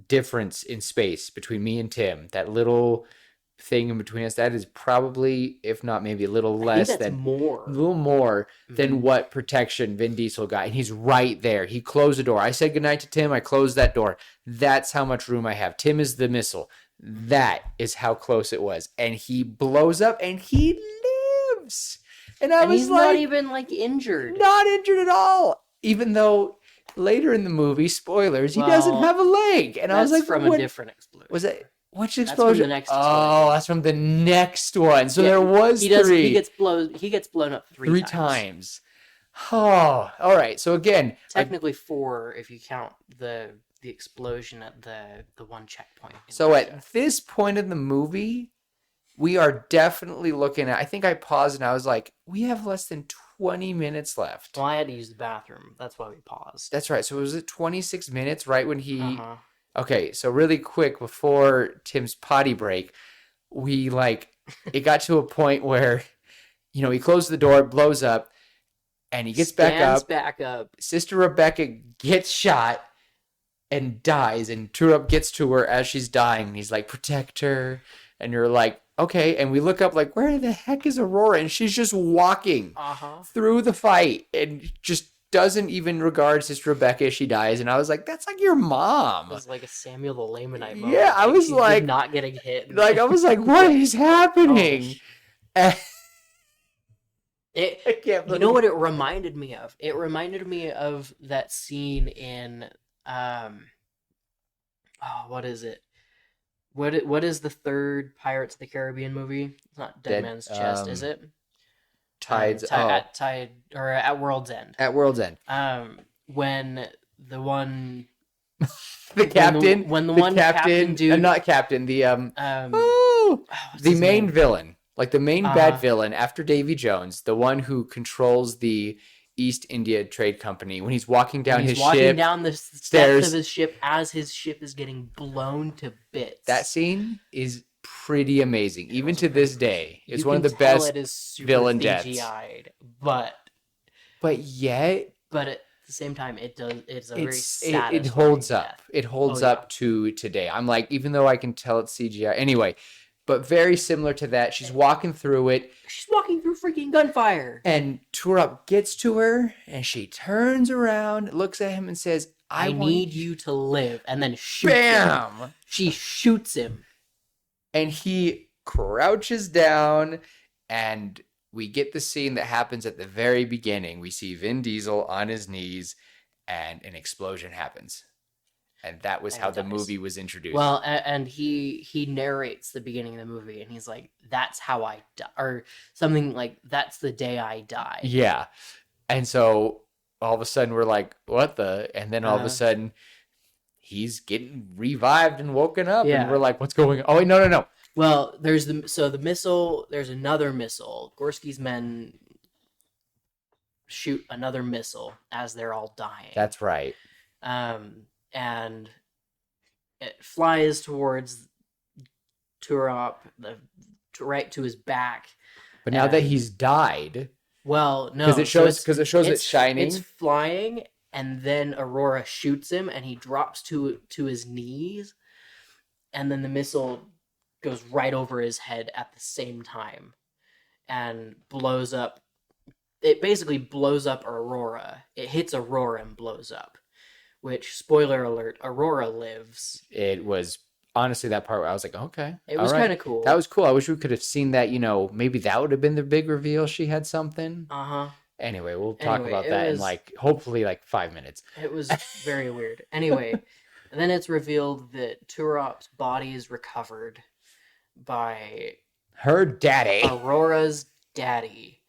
difference in space between me and Tim, that little thing in between us, that is probably, if not maybe a little less I think that's than more. a little more than Mhm. what protection Vin Diesel got. And he's right there. He closed the door. I said goodnight to Tim. I closed that door. That's how much room I have. Tim is the missile. That is how close it was. And he blows up and he lives. And I And was he's like, not even like injured. not injured at all. Even though later in the movie, spoilers, he doesn't Well, have a leg. And I was That's like, from what? a different explosion. Was Which That's from explosion? the next Oh, explosion. that's from the next one. So Yeah, there was he does. three. He gets blown up Three times. Oh, all right. So again, Technically four if you count the explosion at the one checkpoint. so at this point in the movie, we are definitely looking at. I think I paused and I was like, we have less than 20 minutes left. Well, I had to use the bathroom. That's why we paused. That's right. So was it 26 minutes right when he. Uh-huh. Okay, so really quick before Tim's potty break, we like it got to a point where he closed the door, blows up, and he gets Stands back back up. Sister Rebecca gets shot and dies, and Turok gets to her as she's dying, and he's like, protect her. And you're like, okay. And we look up like, where the heck is Aurora? And she's just walking through the fight and just doesn't even regard Sister Rebecca as she dies. And I was like, that's like your mom. It was like a Samuel the Lamanite moment. Yeah, I was like, not getting hit. Like, I was like, what is happening? I can't believe you know what it reminded me of? It reminded me of that scene in what is it? What is the third Pirates of the Caribbean movie? It's not Dead Man's Chest, is it? Tides at World's End. At World's End. When the one the captain when the one captain dude not captain the the main villain, like the main bad villain after Davy Jones, the one who controls the East India Trade Company, when he's walking down his ship, down the steps of his ship as his ship is getting blown to bits. That scene is pretty amazing, even to this day. It's one of the best villain deaths. But at the same time, it's a very satisfying it holds death. up. It holds up to today. I'm like, even though I can tell it's CGI, anyway. But very similar to that, she's walking through it. She's walking through freaking gunfire. And Turok gets to her, and she turns around, looks at him, and says, I need you to live. And then shoots him. She shoots him. And he crouches down, and we get the scene that happens at the very beginning. We see Vin Diesel on his knees, and an explosion happens. And that was how the movie was introduced. Well, and he narrates the beginning of the movie, and he's like, that's how I die, or something like, that's the day I die. Yeah. And so all of a sudden we're like, what the? And then all of a sudden he's getting revived and woken up. Yeah. And we're like, what's going on? Oh, wait, no. Well, there's the missile, there's another missile. Gorsky's men shoot another missile as they're all dying. That's right. And it flies towards Turok, right to his back. But now that he's died, well, no, because it shows it's shining. It's flying, and then Aurora shoots him, and he drops to his knees, and then the missile goes right over his head at the same time, and blows up. It basically blows up Aurora. It hits Aurora and blows up. Which, spoiler alert, Aurora lives. It was, honestly, that part where I was like, okay. It was kind of cool. That was cool. I wish we could have seen that, maybe that would have been the big reveal. She had something. Uh-huh. Anyway, we'll talk about that in, hopefully, 5 minutes. It was very weird. Anyway, then it's revealed that Turok's body is recovered by... her daddy. Aurora's daddy.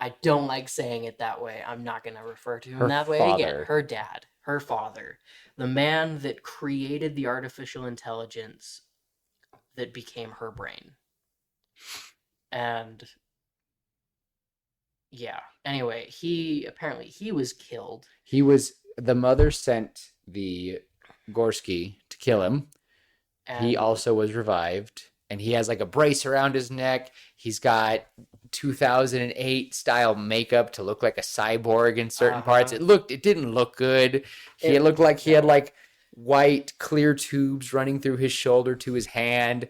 I don't like saying it that way. I'm not going to refer to him that way again. Her dad. Her father, the man that created the artificial intelligence that became her brain. And yeah, anyway, he was killed. The mother sent the Gorsky to kill him. And he also was revived, and he has a brace around his neck. He's got 2008 style makeup to look like a cyborg in certain parts. It didn't look good. It looked like he had white clear tubes running through his shoulder to his hand.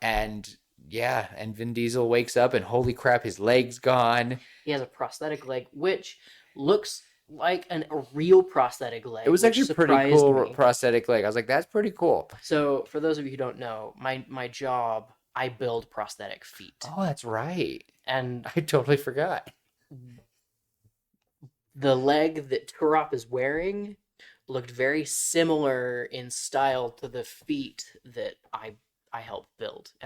And Vin Diesel wakes up and holy crap, his leg's gone. He has a prosthetic leg, which looks like a real prosthetic leg. It was actually pretty cool prosthetic leg. I was like, that's pretty cool. So for those of you who don't know, my job, I build prosthetic feet. Oh, that's right. And I totally forgot. The leg that Turok is wearing looked very similar in style to the feet that I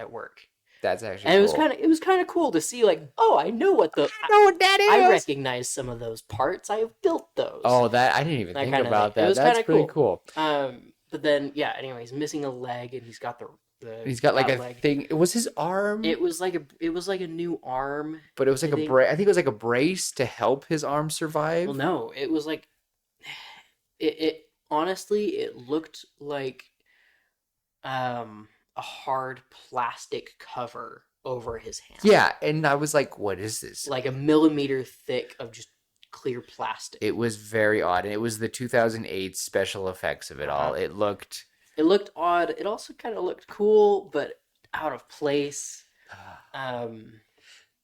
at work. That's actually And cool. it was kind of cool to see, like, oh, I know what the I know what that is. I recognize some of those parts. I've built those. Oh, that I didn't even That think kind of about thing. It that. was That's kind of pretty cool. But then, yeah. Anyway, he's missing a leg, and he's got the He's got like that a leg. thing. It was his arm, It was like a new arm. but it was like I think. I think it was like a brace to help his arm survive. Well, no, it was like it honestly, it looked like a hard plastic cover over his hand. Yeah, and I was like, what is this? Like a millimeter thick of just clear plastic. It was very odd, and it was the 2008 special effects of it all. It looked odd. It also kind of looked cool, but out of place.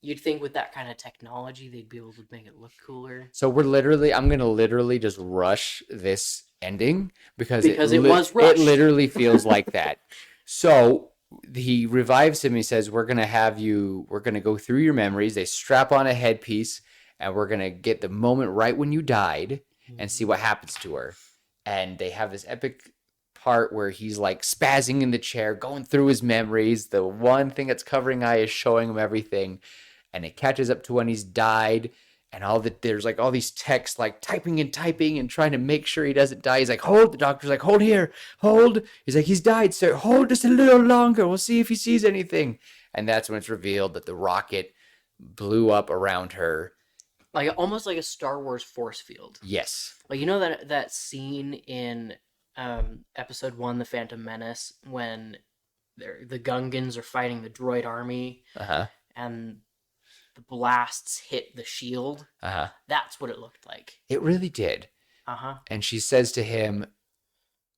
You'd think with that kind of technology, they'd be able to make it look cooler. So I'm gonna literally just rush this ending because it was rushed. It literally feels like that. So he revives him. He says, we're going to go through your memories. They strap on a headpiece, and we're going to get the moment right when you died and see what happens to her. And they have this epic part where he's like spazzing in the chair, going through his memories. The one thing that's covering eye is showing him everything. And it catches up to when he's died. And there's like all these texts like typing and trying to make sure he doesn't die. He's like, hold. The doctor's like, hold here, hold. He's like, he's died, sir. Hold just a little longer. We'll see if he sees anything. And that's when it's revealed that the rocket blew up around her. Like almost like a Star Wars force field. Yes. Like, you know that scene in episode 1, The Phantom Menace, when the Gungans are fighting the droid army. And the blasts hit the shield. That's what it looked like. It really did. And she says to him,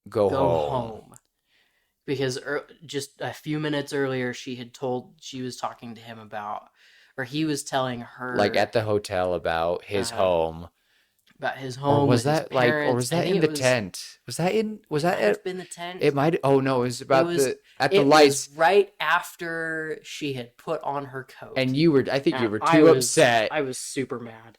go home. Because just a few minutes earlier, she was talking to him about, or he was telling her, like at the hotel, about his home. About his home. Or was that in the tent? Was that have been the tent? It might. Oh no, it was about the It lights. was right after she had put on her coat. And I think you were too upset. I was super mad.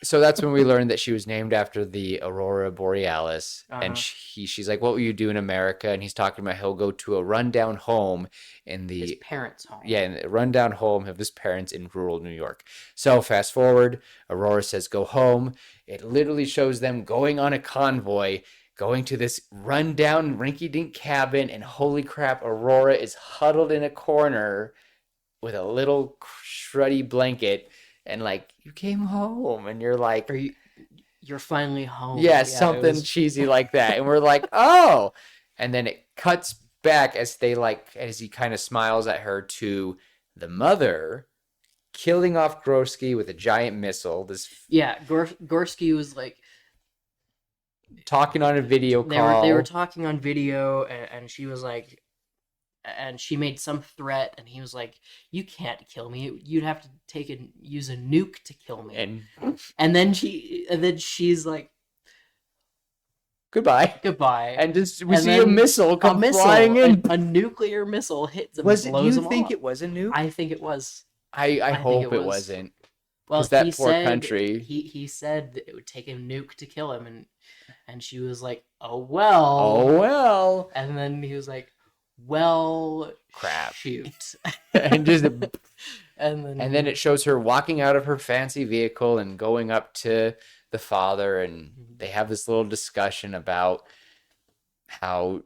So that's when we learned that she was named after the Aurora Borealis. And she's like, what will you do in America? And he's talking about he'll go to a rundown home in his parents' home. Yeah, in a rundown home of his parents in rural New York. So fast forward, Aurora says, go home. It literally shows them going on a convoy, going to this rundown rinky-dink cabin, and holy crap, Aurora is huddled in a corner with a little shruddy blanket, and like, you came home, and you're like, you're finally home. Yeah, something cheesy like that. And we're like, oh. And then it cuts back as he kind of smiles at her, to the mother killing off Gorski with a giant missile. Gorski was like talking on a video call. They were talking on video, and she was like, and she made some threat, and he was like, you can't kill me. You'd have to use a nuke to kill me. And then she's like, goodbye. And we see a missile come flying in. A nuclear missile hits him. It was a nuke? I think it was. I hope it wasn't. Well, that poor country. He said that it would take a nuke to kill him, and she was like, oh well. Oh well. And then he was like, well, crap. Shoot. and then it shows her walking out of her fancy vehicle and going up to the father, and they have this little discussion about how,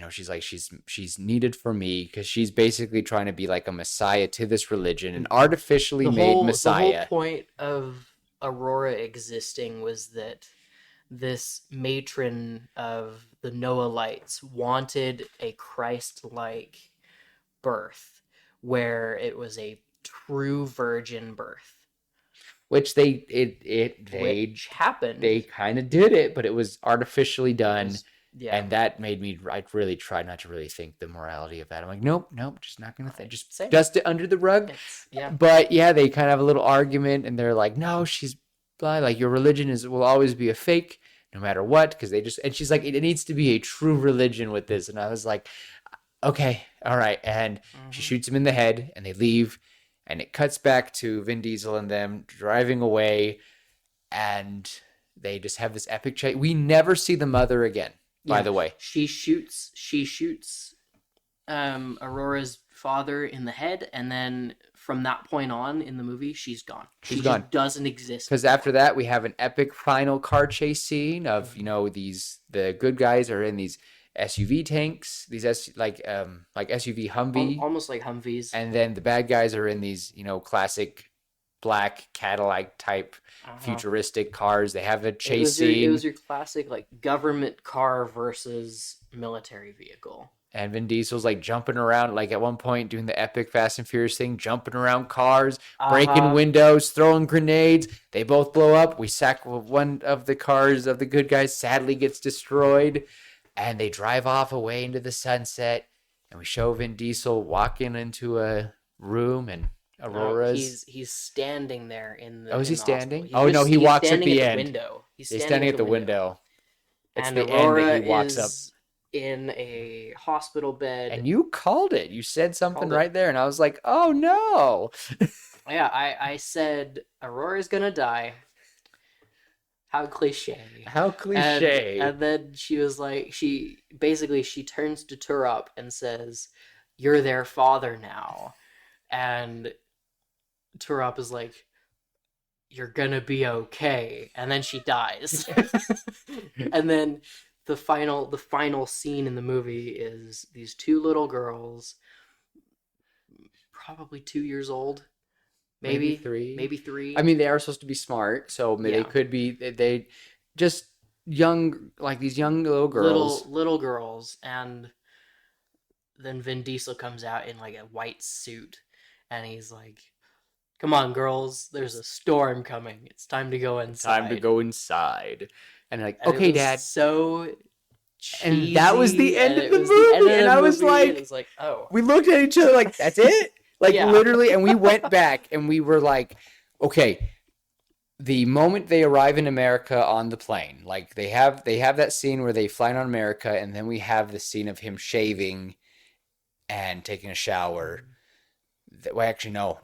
she's like, she's needed for me, because she's basically trying to be like a messiah to this religion, an artificially made messiah. The whole point of Aurora existing was that this matron of the Noahlites wanted a Christ-like birth, where it was a true virgin birth. Which which happened. They kind of did it, but it was artificially done. And that made me, I really tried not to really think the morality of that. I'm like, nope, just not going to think. Just dust it under the rug. But yeah, they kind of have a little argument, and they're like, no, she's like, your religion will always be a fake no matter what. And she's like, it needs to be a true religion with this. And I was like, okay, all right. And she shoots him in the head, and they leave. And it cuts back to Vin Diesel and them driving away, and they just have this epic chase. We never see the mother again, by the way. She shoots Aurora's father in the head, and then from that point on in the movie, she's gone. She's She gone. just doesn't exist. Because after that, we have an epic final car chase scene of the good guys are in these SUV tanks, these like SUV Humvee, Almost like Humvees. and then the bad guys are in these classic black Cadillac type Uh-huh. futuristic cars. They have a It chase was it was scene, your classic like government car versus military vehicle. and Vin Diesel's like jumping around, like at one point doing the epic Fast and Furious thing, jumping around cars, breaking Uh-huh. windows, throwing grenades. They both blow up. We sack one of the cars of the good guys, sadly gets destroyed, and they drive off away into the sunset. And we show Vin Diesel walking into a room, and No, Aurora's. he's standing there in Oh, is he the hospital. standing? Oh no, he He's walks at standing the at end. window. He's He's standing at the window. It's And the end Aurora that he walks up. is in a hospital bed. And you called it. You said something Called it. right there, and I was like, "Oh no!" Yeah, I said Aurora's gonna die. How cliche. How cliche. And then she was like, she turns to Turop and says, "You're their father now." And Turop is like, "You're gonna be okay." And then she dies. And then the final scene in the movie is these two little girls, probably 2 years old, maybe three. maybe three. I mean, they are supposed to be smart, so they Yeah. could be. They just young, like these young little girls. little girls, and then Vin Diesel comes out in like a white suit, and he's like, "Come on, girls, there's a storm coming. It's time to go inside." Time to go inside. And like, And it okay, was Dad. So And that was the cheesy, end and of the it was the end movie, of and the I was movie, like- and it's like, oh, We looked at each other like, that's it? Like, Yeah. literally, and we went back and we were like, okay, the moment they arrive in America on the plane, like they have that scene where they fly on America, and then we have the scene of him shaving and taking a shower. Well, actually, no.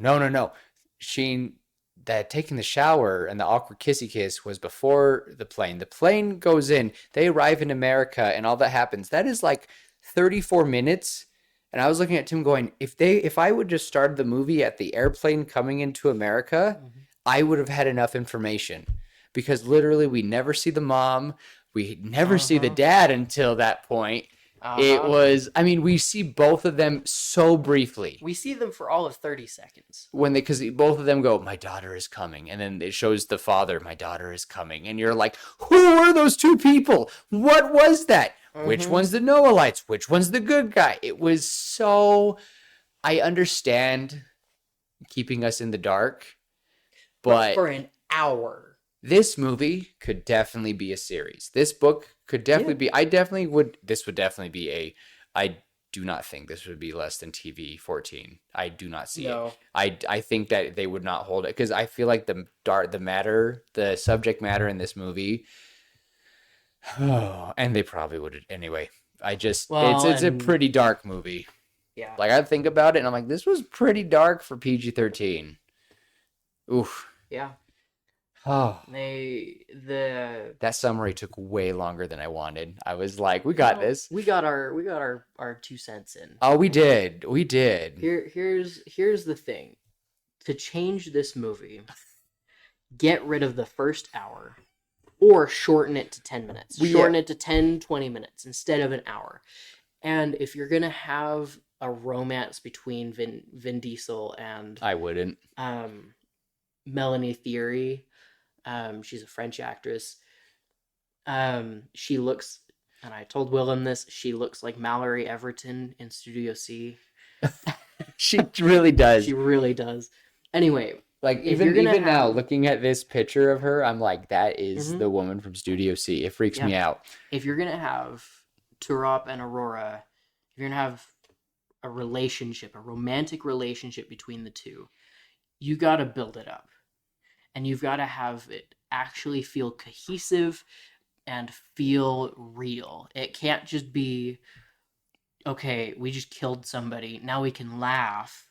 That taking the shower and the awkward kissy kiss was before the plane. The plane goes in, they arrive in America, and all that happens. That is like 34 minutes. And I was looking at Tim going, if I would just start the movie at the airplane coming into America, I would have had enough information. Because literally we never see the mom, we never see the Uh-huh. dad until that point. It was, I mean, we see both of them so briefly we see them for all of 30 seconds. because both of them go, my daughter is coming. And then it shows the father, my daughter is coming. And you're like, who are those two people? What was that? Which Mhm. one's the Noelites? Which one's the good guy? It was so, I understand keeping us in the dark, but for an hour. this movie could definitely be a series. This book could definitely be, this would definitely be I do not think this would be less than TV 14. I do not see it. I think that they would not hold it because I feel like the subject matter in this movie, and they probably would anyway. It's a and- pretty dark movie. Yeah. Like I think about it and I'm like, this was pretty dark for PG-13. Oof. Yeah. Oh, That summary took way longer than I wanted. I was like, we got this. We got our 2 cents in. Oh, we did. Here's the thing. To change this movie, get rid of the first hour or shorten it to 10 minutes. Shorten it to 10, 20 minutes instead of an hour. And if you're going to have a romance between Vin Diesel and I wouldn't. Melanie Thierry, she's a French actress. She looks, and I told Willem this, she looks like Mallory Everton in Studio C. She really does. She really does. Anyway, Like if you're gonna even now, have- looking at this picture of her, I'm like, that is Mhm. the woman from Studio C. It freaks me out. if you're going to have Turop and Aurora, if you're going to have a relationship, a romantic relationship between the two, you got to build it up. And you've got to have it actually feel cohesive and feel real. It can't just be, okay, we just killed somebody, now we can laugh.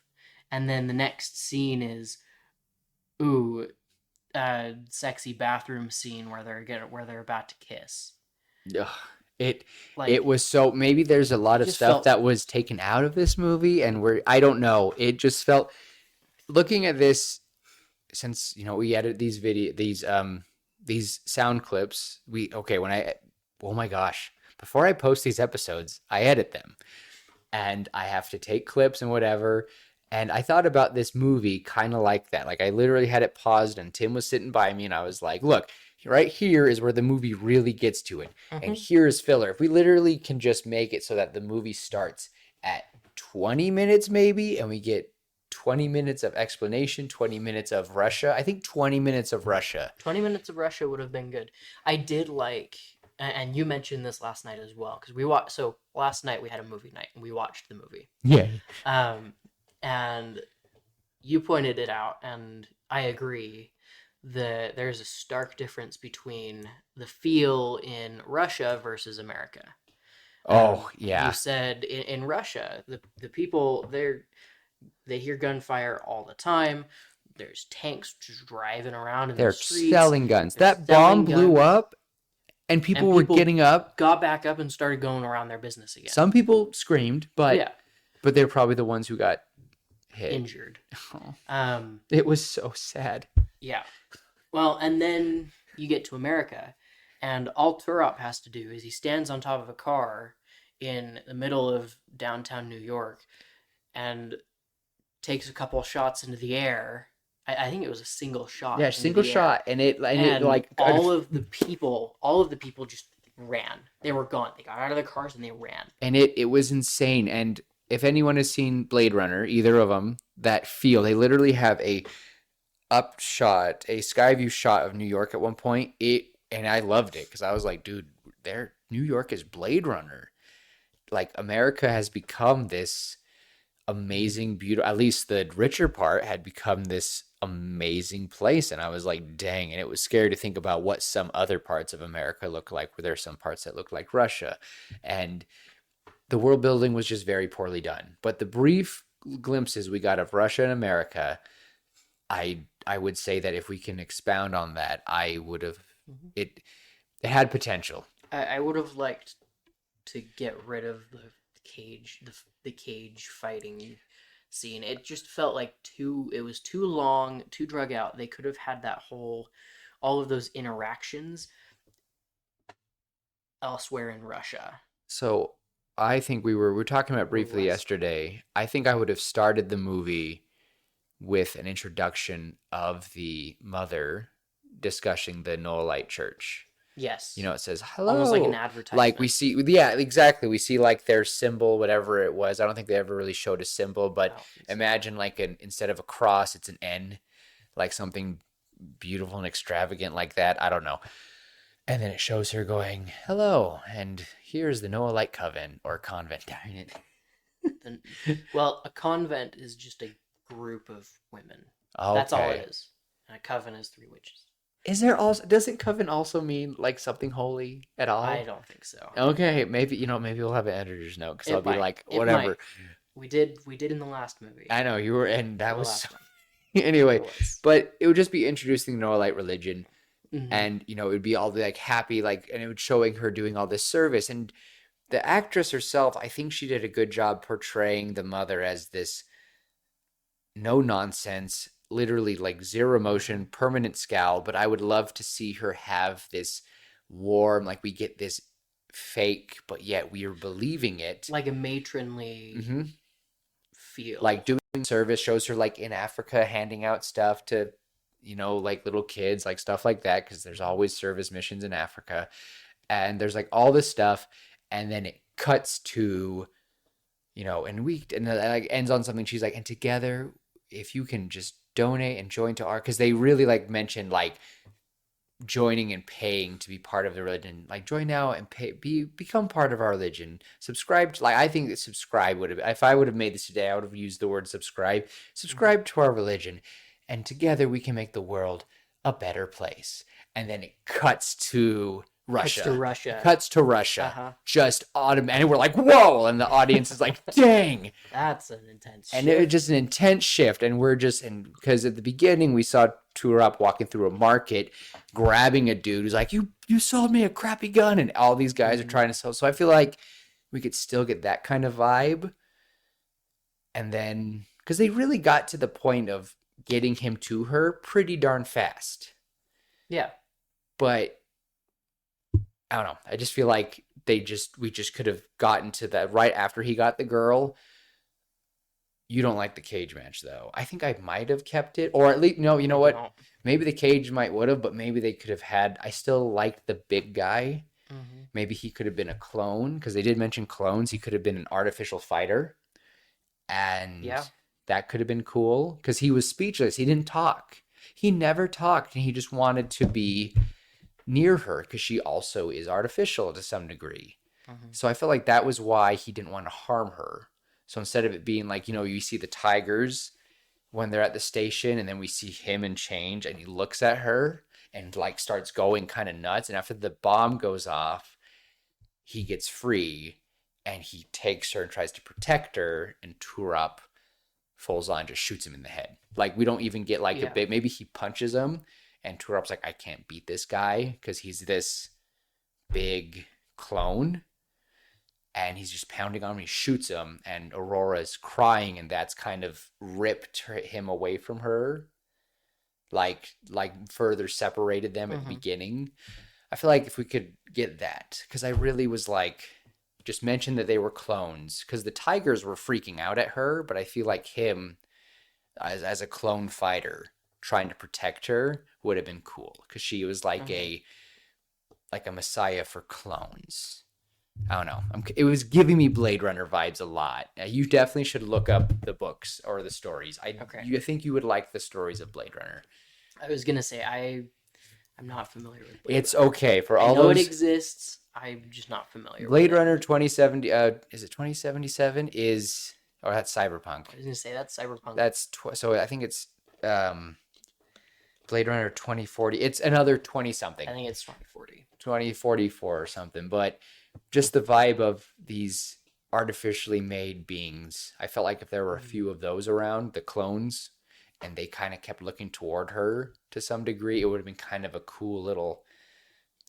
And then the next scene is, ooh, sexy bathroom scene where they're about to kiss. Ugh. It Like it was so maybe there's a lot it of just stuff felt that was taken out of this movie and I don't know. It just felt looking at this since we edit these sound clips, when I oh my gosh, before I post these episodes, I edit them and I have to take clips and whatever. And I thought about this movie kind of like that. Like I literally had it paused and Tim was sitting by me and I was like, look, right here is where the movie really gets to it. And here's filler. If we literally can just make it so that the movie starts at 20 minutes maybe and we get 20 minutes of explanation, 20 minutes of Russia. I think 20 minutes of Russia. 20 minutes of Russia would have been good. I did like, and you mentioned this last night as well, because we watched. So last night we had a movie night and we watched the movie. Yeah. And you pointed it out, and I agree that there's a stark difference between the feel in Russia versus America. Oh, yeah. You said in Russia, the people they hear gunfire all the time. There's tanks just driving around in They're the streets. selling guns. They're That bomb selling blew guns. up and people were getting up. Got back up and started going around their business again. Some people screamed, but they're probably the ones who got hit. Injured. Oh. It was so sad. Yeah. Well, and then you get to America, and all Turop has to do is he stands on top of a car in the middle of downtown New York and takes a couple shots into the air. I think it was a single shot. Yeah, single shot, and it like all of the people just ran. They were gone. They got out of their cars and they ran. And it was insane. And if anyone has seen Blade Runner, either of them, that feel, they literally have a upshot, a sky view shot of New York at one point. And I loved it because I was like, dude, New York is Blade Runner. Like America has become this amazing, beautiful, at least the richer part had become this amazing place. And I was like, dang. And it was scary to think about what some other parts of America look like, where there's some parts that look like Russia. And the world building was just very poorly done. But the brief glimpses we got of Russia and America, I would say that if we can expound on that, I would have it had potential. I would have liked to get rid of the cage fighting scene. It just felt like it was too long, too drug out. They could have had all of those interactions elsewhere in Russia. So I think we were talking about briefly yesterday. I think I would have started the movie with an introduction of the mother discussing the Noahide Church. Yes. It says hello. Almost like an advertisement. Like we see, yeah, exactly. We see like their symbol, whatever it was. I don't think they ever really showed a symbol, but imagine like instead of a cross, it's an N, like something beautiful and extravagant like that. I don't know. And then it shows her going, hello, and here's the Noahide Coven or convent. Darn it. Well, a convent is just a group of women. Okay. That's all it is. And a coven is 3 witches. Doesn't coven also mean like something holy at all? I don't think so. Okay, maybe we'll have an editor's note because I'll be like, whatever. We did in the last movie. I know you were, and that was anyway. But it would just be introducing the Noahide religion, and it would be all the like happy and it would showing her doing all this service, and the actress herself, I think she did a good job portraying the mother as this no nonsense, literally like zero emotion, permanent scowl. But I would love to see her have this warm, like we get this fake, but yet we are believing it. Like a matronly feel. Like doing service, shows her like in Africa handing out stuff to, like little kids, like stuff like that. Cause there's always service missions in Africa. And there's like all this stuff. And then it cuts to, and it like ends on something. She's like, and together, if you can just donate and join to our, because they really like mentioned like joining and paying to be part of the religion. Like join now and become part of our religion. Subscribe to, like I think that subscribe would have, if I would have made this today, I would have used the word subscribe. Subscribe to our religion, and together we can make the world a better place. And then it cuts to Russia. Cuts to Russia. Cuts to Russia. Uh-huh. Just automatic. And we're like, whoa. And the audience is like, dang. That's an intense And shift. it was just an intense shift. And we're just, and because at the beginning we saw Turap walking through a market, grabbing a dude who's like, you sold me a crappy gun. And all these guys are trying to sell. So I feel like we could still get that kind of vibe. And then, because they really got to the point of getting him to her pretty darn fast. Yeah. But I don't know. I just feel like we just could have gotten to that right after he got the girl. You don't like the cage match though. I think I might have kept it, or at least no. You know what? No. Maybe the cage would have, but maybe they could have had. I still liked the big guy. Mm-hmm. Maybe he could have been a clone because they did mention clones. He could have been an artificial fighter, and that could have been cool because he was speechless. He didn't talk. He never talked, and he just wanted to be near her because she also is artificial to some degree. Mm-hmm. So I feel like that was why he didn't want to harm her. So instead of it being like, you see the tigers when they're at the station and then we see him in change and he looks at her and like starts going kind of nuts. And after the bomb goes off, he gets free and he takes her and tries to protect her, and Turap falls on, just shoots him in the head. Like we don't even get like a bit, maybe he punches him. And Turap's like, I can't beat this guy because he's this big clone. And he's just pounding on him. He shoots him. And Aurora's crying. And that's kind of ripped him away from her. Like further separated them at the beginning. I feel like if we could get that. Because I really was like, just mention that they were clones. Because the tigers were freaking out at her. But I feel like him, as a clone fighter, trying to protect her would have been cool because she was like a messiah for clones. I don't know. It was giving me Blade Runner vibes a lot. You definitely should look up the books or the stories. I think you would like the stories of Blade Runner. I was gonna say I'm not familiar with Blade It's Runner. okay for I all know those. it exists. I'm just not familiar. Blade with Runner 2070. Is it 2077? Or that's Cyberpunk. I was gonna say that's Cyberpunk. That's so I think it's Blade Runner 2040. It's another 20 something. I think it's 2040. 2044 or something. But just the vibe of these artificially made beings. I felt like if there were a few of those around, the clones, and they kind of kept looking toward her to some degree, it would have been kind of a cool little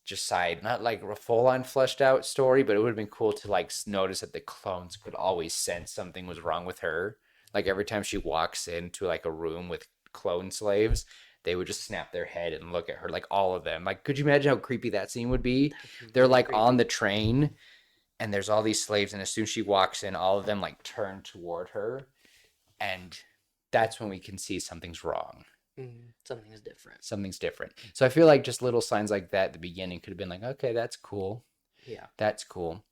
just side, not like a full-on fleshed out story, but it would have been cool to like notice that the clones could always sense something was wrong with her. Like every time she walks into like a room with clone slaves, they would just snap their head and look at her, like all of them. Like, could you imagine how creepy that scene would be? They're like creepy. on the train and there's all these slaves, and as soon as she walks in, all of them like turn toward her, and that's when we can see something's wrong. Something's different. Something's different. So I feel like just little signs like that at the beginning could have been like, okay, that's cool. Yeah. That's cool.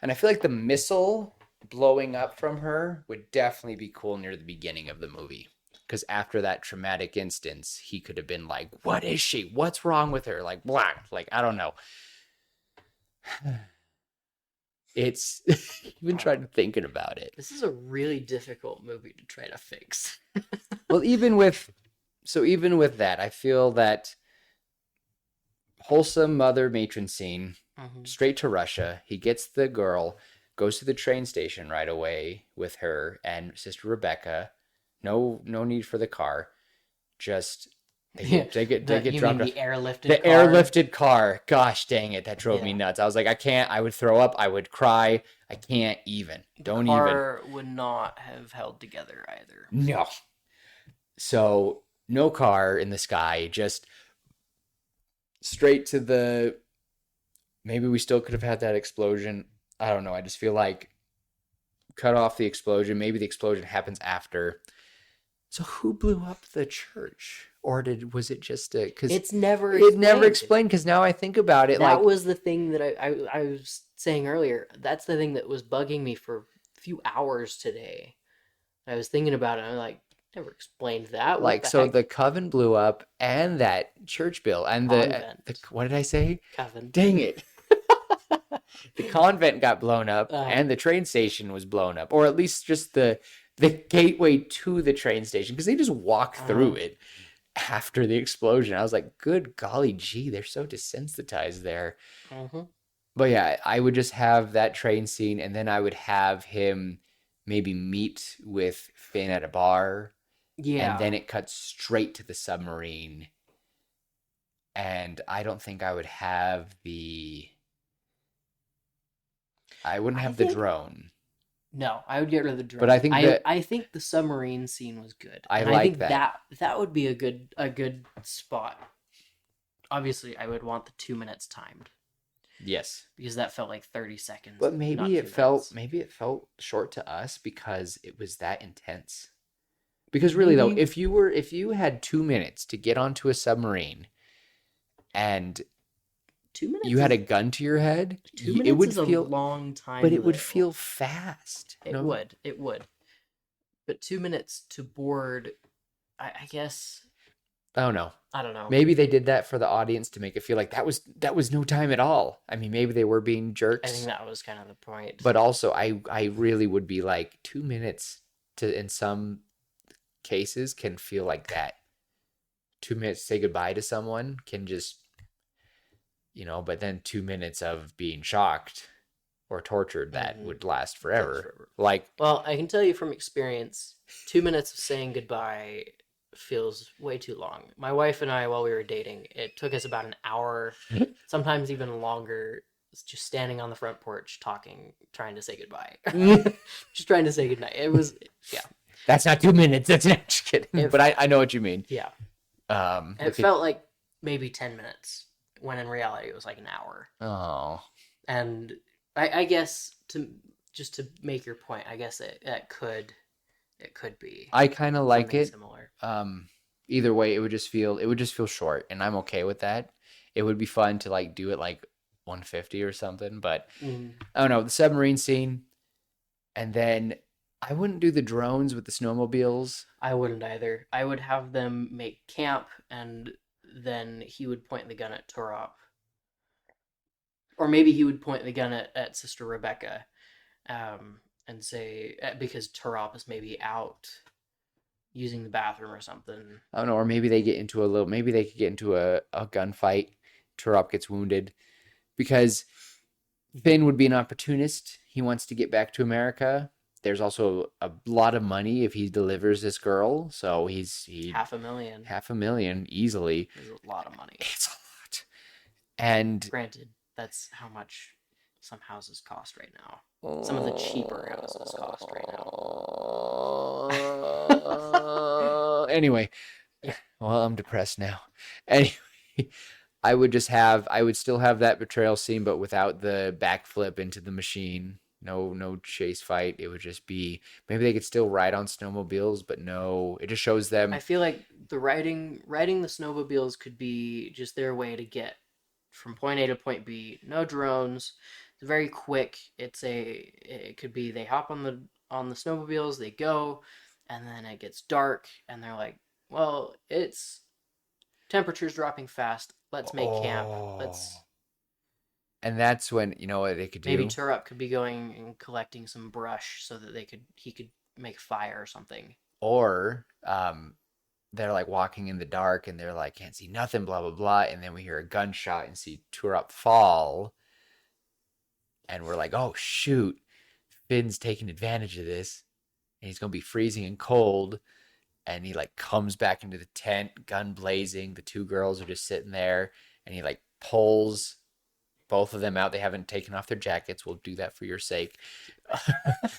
And I feel like the missile blowing up from her would definitely be cool near the beginning of the movie. Because after that traumatic instance, he could have been like, what is she? What's wrong with her? Like, blah. Like, I don't know. It's even trying thinking about it. This is a really difficult movie to try to fix. Well, even with that, I feel that wholesome mother matron scene, straight to Russia. He gets the girl, goes to the train station right away with her and Sister Rebecca. No need for the car. Just they get dropped off. The airlifted The car? airlifted car. Gosh dang it, that drove me nuts. I was like, I can't. I would throw up. I would cry. I can't even. Don't even. The car would not have held together either. No. So no car in the sky. Just straight to the. Maybe we still could have had that explosion. I don't know. I just feel like cut off the explosion. Maybe the explosion happens after. So who blew up the church? Or was it just a... Cause it's never explained, because now I think about it. That was the thing that I was saying earlier. That's the thing that was bugging me for a few hours today. I was thinking about it, and I'm like, never explained that. The coven blew up, and that church bill, and the what did I say? Coven. Dang it. The convent got blown up, and the train station was blown up. Or at least just the gateway to the train station, because they just walked through it. after the explosion. I was like, good golly gee, they're so desensitized there. Hmm. But yeah, I would just have that train scene, and then I would have him maybe meet with Finn at a bar, and Yeah. then it cuts straight to the submarine. And I don't think I would have I wouldn't I have the think drone, no, I would get rid of the but I drone. think I that I think the submarine scene was good, I and I like think that. that would be a good spot. Obviously, I would want the 2 minutes timed Yes. because that felt like 30 seconds, But not 2 minutes. maybe it felt short to us because it was that intense. Because really though, Maybe if you had 2 minutes to get onto a submarine and 2 minutes you had is a gun to your head, two it minutes would is a feel, long but time it would though. feel fast. It No, would, it would. But 2 minutes to board, I guess I don't know. I don't know. Maybe they did that for the audience to make it feel like that was no time at all. I mean, maybe they were being I think jerks, that was kind of the point. but also I really would be like 2 minutes to in some cases can feel like that. 2 minutes to say goodbye to someone can just but then 2 minutes of being shocked or tortured that Mhm. would last Goes forever. forever. Like, Well, I can tell you from experience, 2 minutes of saying goodbye feels way too long. My wife and I, while we were dating, it took us about an hour, sometimes even longer, just standing on the front porch talking, trying to say goodbye. Just trying to say goodnight. It was, yeah. that's not 2 minutes. That's not just kidding. If, But I know what you mean. yeah. It Look at, felt like maybe 10 minutes, when in reality it was like an hour. oh, And I guess just to make your point, I guess it could be I kind of like something it. similar. Either way, it would just feel short, and I'm okay with that. It would be fun to like do it like 150 or something, but Mm. I don't know, the submarine scene, and then I wouldn't do the drones with the snowmobiles. I wouldn't either. I would have them make camp, and then he would point the gun at Torop, or maybe he would point the gun at Sister Rebecca, and say because Torop is maybe out using the bathroom or something. I don't know, or maybe maybe they could get into a gunfight. Turop gets wounded because Finn would be an opportunist. He wants to get back to America. There's also a lot of money if he delivers this girl, so he $500,000 500,000 easily. is a lot of money. It's a lot. And Granted, that's how much some houses cost right now. Some of the cheaper houses cost right now. Anyway, Yeah. well, I'm depressed now. Anyway, I would still have that betrayal scene, but without the backflip into the machine. No chase fight. It would just be maybe they could still ride on snowmobiles, but no, it just shows them. I feel like the riding the snowmobiles could be just their way to get from point A to point B. No drones. It's very quick. It could be they hop on the snowmobiles, they go, and then it gets dark, and they're like, well, it's temperature's dropping fast. Let's make camp. Let's And that's when you know what they could maybe do. Turrup could be going and collecting some brush so that he could make fire or something. Or they're like walking in the dark and they're like can't see nothing, blah blah blah, and then we hear a gunshot and see Turop fall, and we're like, oh shoot, Finn's taking advantage of this, and he's gonna be freezing and cold, and he like comes back into the tent, gun blazing. The two girls are just sitting there, and he like pulls both of them out. They haven't taken off their jackets. We'll do that for your sake.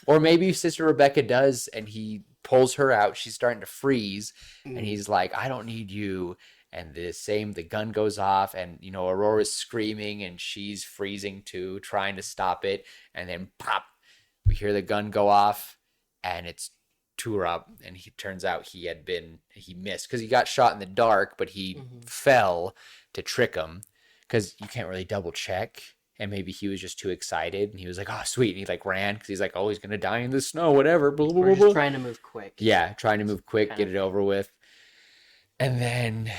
Or maybe Sister Rebecca does, and he pulls her out. She's starting to freeze, and he's like, I don't need you. And the gun goes off, and Aurora's screaming, and she's freezing too, trying to stop it. And then pop, we hear the gun go off, and it's Turop, and he turns out he missed because he got shot in the dark, but he fell to trick him because you can't really double check. And maybe he was just too excited, and he was like, "Oh, sweet!" And he like ran because he's like, "Oh, he's gonna die in the snow, whatever." Blah, blah, We're blah, just blah. trying to move quick. Yeah, trying to move quick, Kind get of. it over with. And then,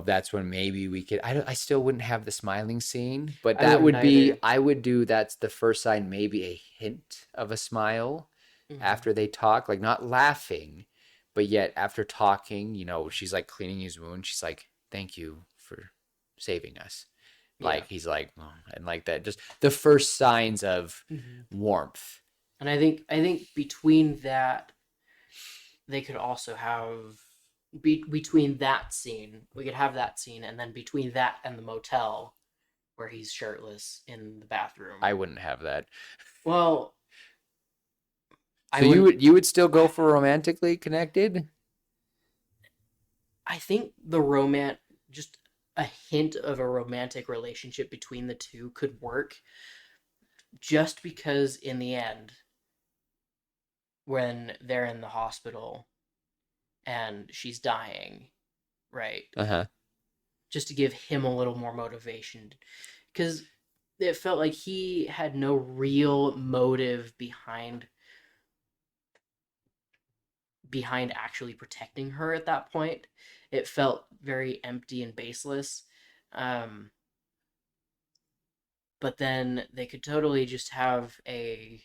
that's when maybe we could. I still wouldn't have the smiling scene, but I that wouldn't would be. either. I would do. That's the first sign, maybe a hint of a smile Mhm. after they talk, like not laughing, but yet after talking, she's like cleaning his wound. She's like, "Thank you for saving us." Yeah. Like he's like, "Oh," and like that, just the first signs of Mhm. warmth. And I think between that, they could also have between that scene, we could have that scene, and then between that and the motel where he's shirtless in the bathroom. I wouldn't have that. Well, I So you wouldn't. would still go for romantically connected? I think the romance, just a hint of a romantic relationship between the two could work, just because in the end, when they're in the hospital and she's dying, right? Uh-huh. Just to give him a little more motivation, because it felt like he had no real motive behind actually protecting her at that point. It felt very empty and baseless. Um, but then they could totally just have a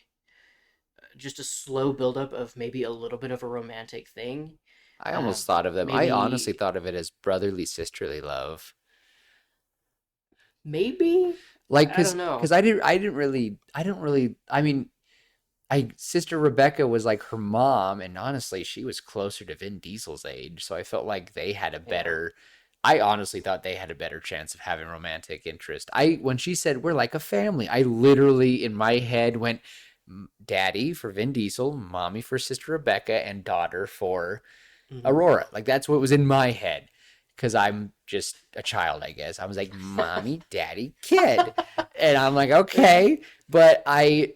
slow buildup of maybe a little bit of a romantic thing. I almost thought of them. I honestly Maybe, thought of it as brotherly sisterly love. maybe Like I cuz don't know. cuz I didn't really I mean, I Sister Rebecca was like her mom, and honestly, she was closer to Vin Diesel's age, so I felt like they had a Yeah. better. I honestly thought they had a better chance of having romantic interest. I When she said we're like a family, I literally in my head went daddy for Vin Diesel, mommy for Sister Rebecca, and daughter for Hmm. Aurora. Like that's what was in my head because I'm just a child, I guess. I was like mommy, daddy, kid, and I'm like okay, but I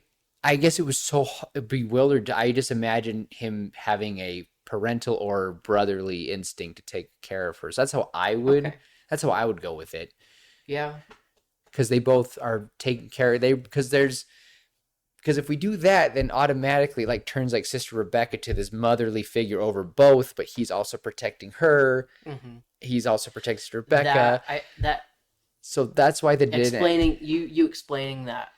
guess it was so bewildered. I just imagine him having a parental or brotherly instinct to take care of her. So that's how I would. Okay. That's how I would go with it Yeah. because they both are taking care. They because if we do that, then automatically like turns like Sister Rebecca to this motherly figure over both, but he's also protecting her. Hmm. He's also protecting Sister Rebecca. That So that's why they did it. explaining you explaining that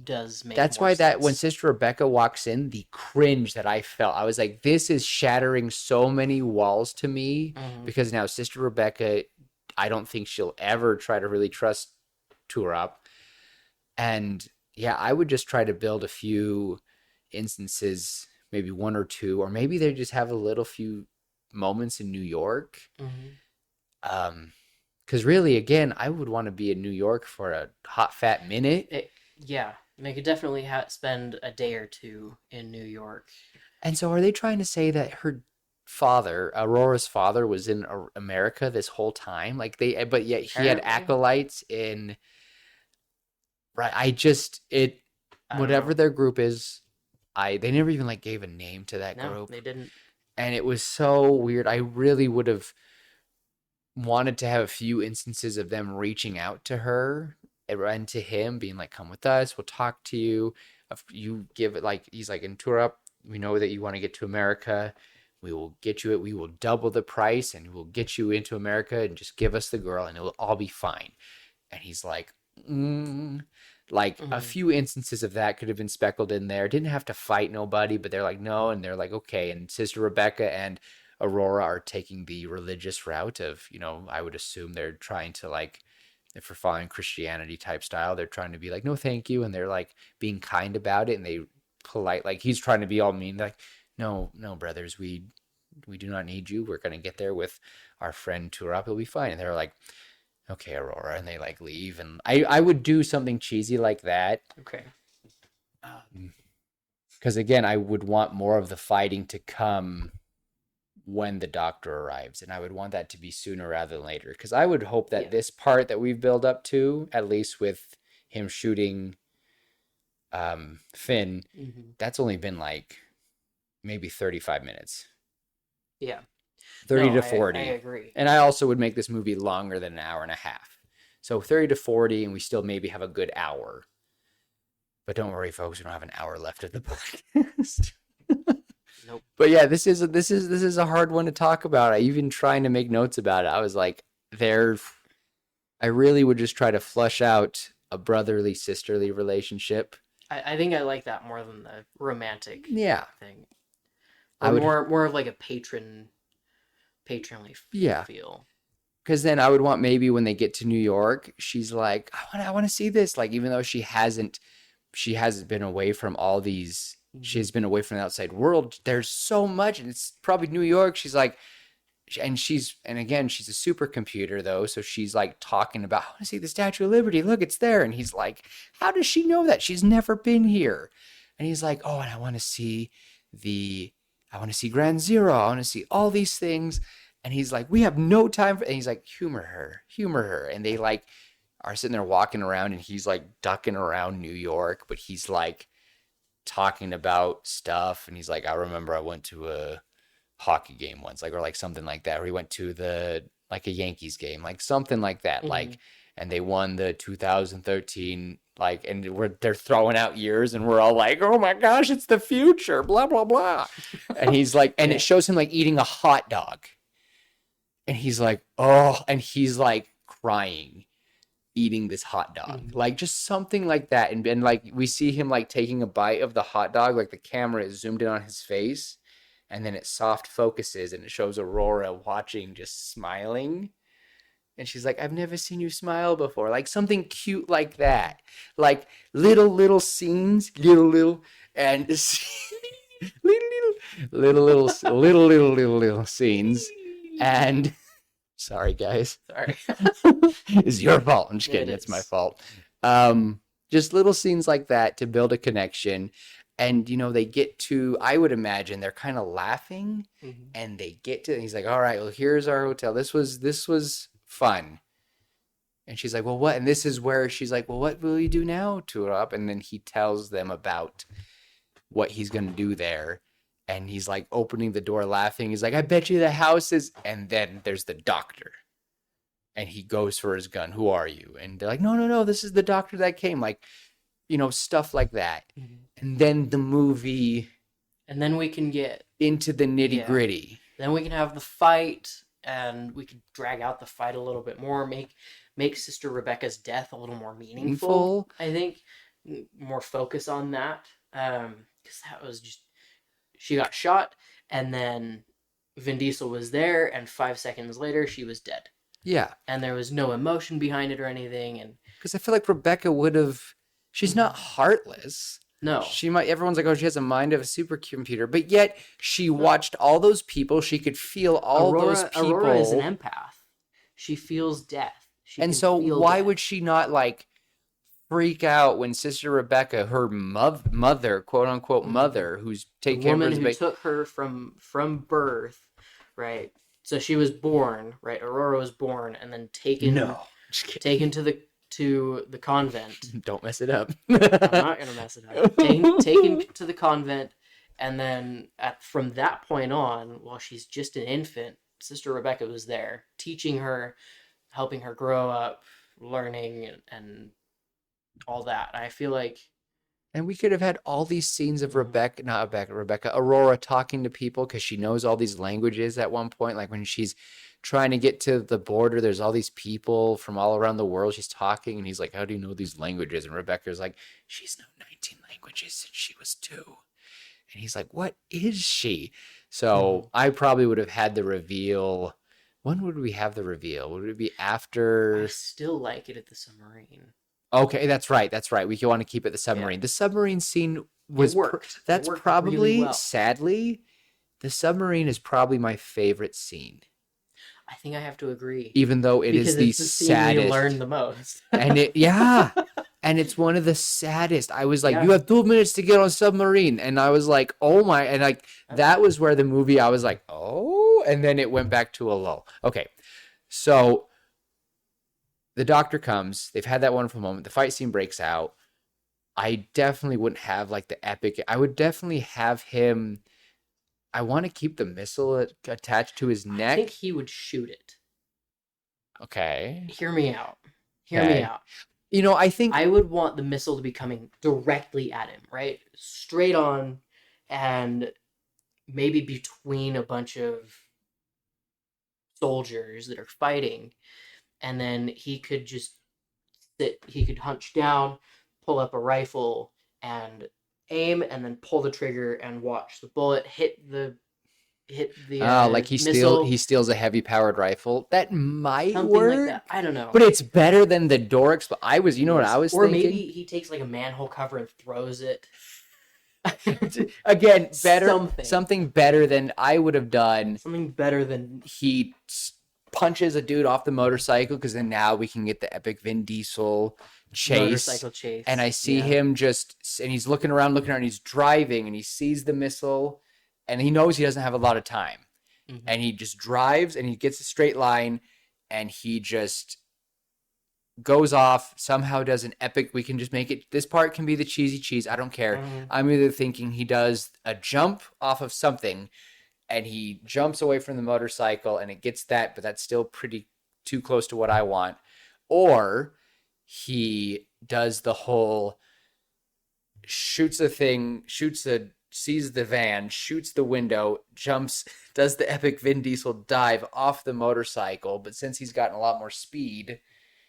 does make That's more why that when sense. Sister Rebecca walks in, the cringe that I felt, I was like, this is shattering so many walls to me Hmm. because now Sister Rebecca, I don't think she'll ever try to really trust Turap. And yeah, I would just try to build a few instances, maybe one or two, or maybe they just have a little few moments in New York. Hmm. Um, because really, again, I would want to be in New York for a hot fat minute. Yeah, they could definitely spend a day or two in New York. And so, are they trying to say that her father, Aurora's father, was in America this whole time? Like but yet he had Apparently, acolytes in. Right. I just it, I don't whatever know. their group is, they never even like gave a name to that No, group, they didn't. and it was so weird. I really would have wanted to have a few instances of them reaching out to her and to him, being like, "Come with us. We'll talk to you." If you give it like he's like in tour up, we know that you want to get to America. We will get you it. We will double the price, and we'll get you into America. And just give us the girl, and it will all be fine. And he's like, like a Hmm. few instances of that could have been speckled in there. Didn't have to fight nobody, but they're like, no, and they're like, okay. And Sister Rebecca and Aurora are taking the religious route of, I would assume they're trying to like, if we're following Christianity type style, they're trying to be like, no, thank you, and they're like being kind about it, and they polite, like he's trying to be all mean, like, no, no, brothers, we do not need you. We're gonna get there with our friend Turap. It'll be fine. And they're like, okay, Aurora, and they like leave, and I would do something cheesy like that. Okay. Because again, I would want more of the fighting to come when the doctor arrives, and I would want that to be sooner rather than later. Because I would hope that Yeah. this part that we've built up to, at least with him shooting Finn, Hmm. that's only been like maybe 35 minutes, Yeah. 30 No, to I 40. agree. And I also would make this movie longer than an hour and a half. So 30 to 40, and we still maybe have a good hour. But don't worry, folks, we don't have an hour left of the podcast. Nope. But yeah, this is a hard one to talk about. I even trying to make notes about it. I was like, there. I really would just try to flush out a brotherly sisterly relationship. I think I like that more than the romantic Yeah, thing. or I would, more of like a patronly yeah, feel. because then I would want maybe when they get to New York, she's like, I want to see this. Like, even though she hasn't been away from all these. She's been away from the outside world. There's so much, and it's probably New York. She's like, and again, she's a supercomputer though, so she's like talking about, I want to see the Statue of Liberty. Look, it's there. And he's like, how does she know that? She's never been here. And he's like, oh, and I want to see Ground Zero. I want to see all these things. And he's like, we have no time for. And he's like, humor her. And they like are sitting there walking around, and he's like ducking around New York, but he's like talking about stuff. And he's like, I remember I went to a hockey game once, like, or like something like that, or he went to the like a Yankees game, like something like that, like, and they won the 2013, like, and they're throwing out years, and we're all like, oh my gosh, it's the future, blah blah blah. And he's like, and it shows him like eating a hot dog, and he's like, oh, and he's like crying eating this hot dog, like just something like that. And like we see him like taking a bite of the hot dog, like the camera is zoomed in on his face, and then it soft focuses and it shows Aurora watching, just smiling. And she's like, I've never seen you smile before. Like something cute like that. Like little scenes, and little scenes. And sorry, guys. Sorry. It's your fault. I'm just kidding. It's my fault. Just little scenes like that to build a connection. And, you know, they get to, I would imagine they're kind of laughing, and they get to, and he's like, all right, well, here's our hotel. This was fun. And she's like, well, what? And this is where she's like, well, what will you do now to it up? And then he tells them about what he's going to do there. And he's like opening the door laughing. He's like, I bet you the house is, and then there's the doctor. And he goes for his gun. Who are you? And they're like, no, this is the doctor that came. Like, you know, stuff like that. And then the movie, and then we can get into the nitty gritty. Then we can have the fight, and we can drag out the fight a little bit more, make Sister Rebecca's death a little more meaningful. I think more focus on that, because that was just, she got shot, and then Vin Diesel was there, and 5 seconds later she was dead. Yeah, and there was no emotion behind it or anything, and because I feel like Rebecca would have. She's not heartless. No. She might, everyone's like, oh, she has a mind of a supercomputer, but yet she watched all those people. She could feel all those people. Aurora is an empath. She feels death. And so why would she not like freak out when Sister Rebecca, her mother, quote unquote mother, who's taking care of her, who took her from birth, right? So she was born, right? Aurora was born and then taken to the convent. Don't mess it up. I'm not gonna mess it up. Taken to the convent, and then from that point on, while she's just an infant, Sister Rebecca was there, teaching her, helping her grow up, learning, and all that. I feel like, and we could have had all these scenes of Rebecca, Aurora talking to people, because she knows all these languages at one point, like when she's trying to get to the border, there's all these people from all around the world. She's talking, and he's like, how do you know these languages? And Rebecca's like, she's known 19 languages since she was 2. And he's like, what is she? So I probably would have had the reveal. When would we have the reveal? Would it be after? I still like it at the submarine. Okay, that's right. We want to keep it the submarine. The submarine scene was worked. That's worked probably really well. Sadly, the submarine is probably my favorite scene. I think I have to agree. Even though it is the saddest. You learn the most. And and it's one of the saddest. I was like, you have 2 minutes to get on submarine. And I was like, oh my, and like, that was where the movie, I was like, oh, and then it went back to a lull. Okay. So the doctor comes, they've had that wonderful moment. The fight scene breaks out. I definitely wouldn't have like the epic. I would definitely have him. I want to keep the missile attached to his neck. I think he would shoot it. Okay. Hear me out. Me out. You know, I think I would want the missile to be coming directly at him, right? Straight on, and maybe between a bunch of soldiers that are fighting, and then he could just he could hunch down, pull up a rifle, and aim, and then pull the trigger and watch the bullet hit the hit the Like missile, he steals a heavy powered rifle. That might something like work, that. I don't know. but it's better than the door expl you know what I Yes. was Or thinking? maybe he takes like a manhole cover and throws it. Again, better Something. something better than I would have done. Something better than He punches a dude off the motorcycle because then now we can get the epic Vin Diesel chase. motorcycle chase. And I see Yeah. him and he's looking around, and he's driving, and he sees the missile, and he knows he doesn't have a lot of time. Mhm. And he just drives, and he gets a straight line, and he just goes off, somehow does an epic, we can just make it, this part can be the cheesy cheese, I don't care. Mhm. I'm either thinking he does a jump off of something, and he jumps away from the motorcycle, and it gets that, but that's still pretty too close to what I want. Or he does the whole sees the van, shoots the window, jumps, does the epic Vin Diesel dive off the motorcycle, but since he's gotten a lot more speed,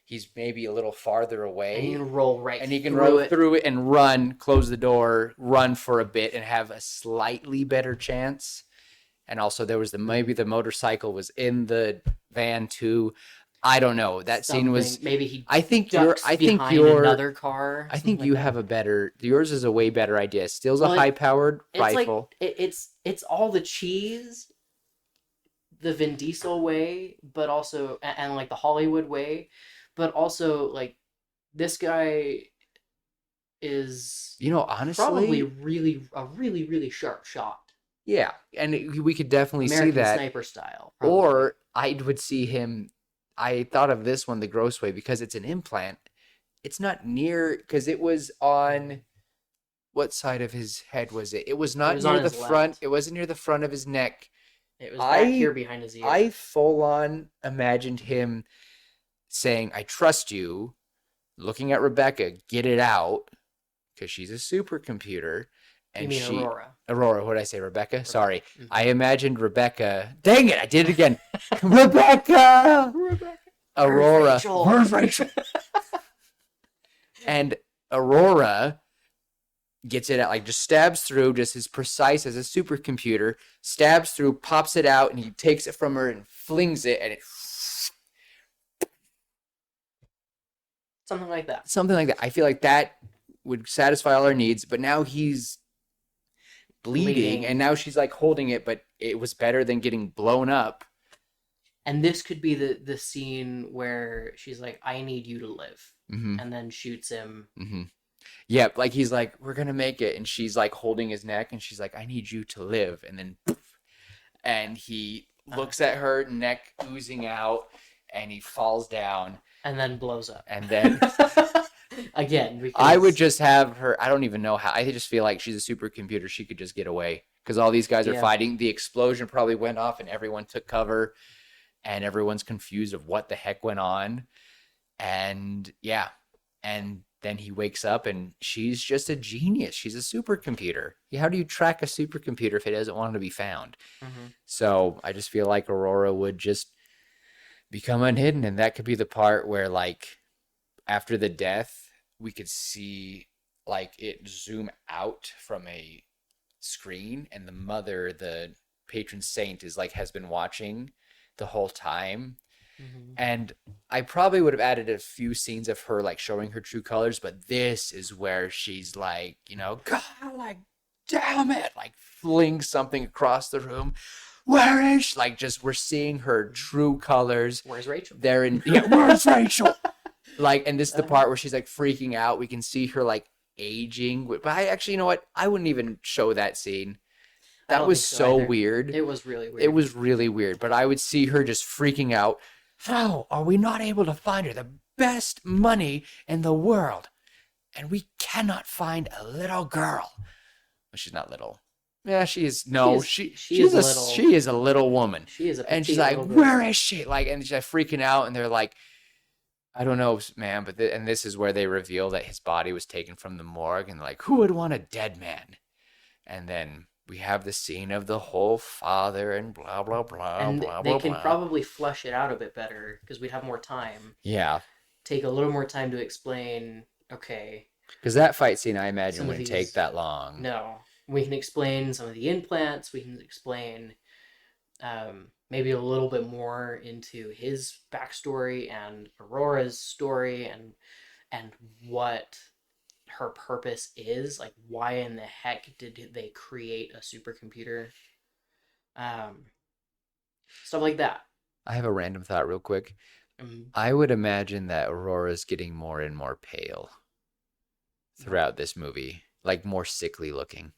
he's maybe a little farther away. And he can roll right and he can through roll it. through it and run, close the door, run for a bit, and have a slightly better chance. And also, there was maybe the motorcycle was in the van too. I don't know. That scene was. Maybe he. I think ducks behind another car. I think something you like have that. a better. Yours is a way better idea. Steals a Well, high-powered It's rifle. like it's all the cheese, the Vin Diesel way, but also and like the Hollywood way, but also like this guy is Honestly, probably really sharp shot. yeah, and we could definitely American see that. Sniper style. Probably. Or I would see him. I thought of this one the gross way because it's an implant. It's not near because it was on. What side of his head was it? It was not was on near the his front. left. It wasn't near the front of his neck. It was back here behind his ear. I full on imagined him saying, "I trust you," looking at Rebecca, get it out, because she's a supercomputer. And you mean Aurora? Aurora, what did I say, Rebecca? Sorry. Mhm. I imagined Rebecca. Dang it, I did it again. Rebecca! Aurora. Rachel? Where's Rachel? And Aurora gets it out, like just stabs through, just as precise as a supercomputer, stabs through, pops it out, and he takes it from her and flings it, and it Something like that. something like that. I feel like that would satisfy all our needs, but now he's bleeding, and now she's like holding it, but it was better than getting blown up. And this could be the scene where she's like, "I need you to live," Mm-hmm. and then shoots him. Mm-hmm. Yep, like he's like, "We're gonna make it," and she's like holding his neck, and she's like, "I need you to live," and then, poof, and he looks at her, neck oozing out, and he falls down, And then blows up. and then Again, because I would just have her. I don't even know how. I just feel like she's a supercomputer. She could just get away because all these guys are Yeah. fighting. The explosion probably went off, and everyone took cover, and everyone's confused of what the heck went on. And yeah, and then he wakes up, and she's just a genius. She's a supercomputer. How do you track a supercomputer if it doesn't want to be found? Mhm. So I just feel like Aurora would just become unhidden, and that could be the part where, like, after the death, we could see like it zoom out from a screen, and the mother, the patron saint, is like has been watching the whole time. Mhm. And I probably would have added a few scenes of her like showing her true colors, but this is where she's like, God, like, damn it, like flings something across the room. Where is she? Like, just we're seeing her true colors. Where's Rachel? They're in, yeah, where's Rachel? Like, and this is the part where she's like freaking out. We can see her like aging. But I actually, you know what? I wouldn't even show that scene. I That don't was think so either. weird. It was really weird. It was really weird, but I would see her just freaking out. How are we not able to find her? The best money in the world. And we cannot find a little girl. Well, she's not little. Yeah, she is. No, She she's is little. She is a little woman. She is a And she's petite like, little girl. where is she? Like, and she's like freaking out, and they're like, I don't know, man, but and this is where they reveal that his body was taken from the morgue, and like, who would want a dead man? And then we have the scene of the whole father and blah blah blah And blah they blah can blah. probably flesh it out a bit better because we'd have more time. Yeah, Take a little more time to explain. Okay, because that fight scene, I imagine, Some of wouldn't these- take that long. no, we can explain some of the implants. We can explain maybe a little bit more into his backstory and Aurora's story, and what her purpose is. Like, why in the heck did they create a supercomputer? Um, Stuff like that. I have a random thought real quick. Um, I would imagine that Aurora's getting more and more pale throughout this movie, like more sickly looking.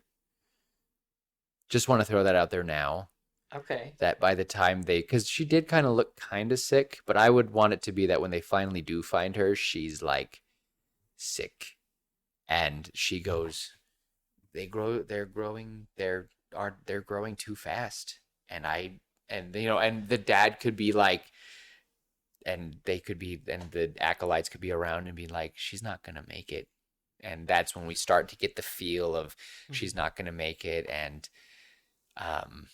Just want to throw that out there now. okay. That by the time because she did kind of look kind of sick, but I would want it to be that when they finally do find her, she's like sick, and she goes, they're growing too fast, and and the dad could be like, and the acolytes could be around and be like, she's not gonna make it, and that's when we start to get the feel of she's not gonna make it, um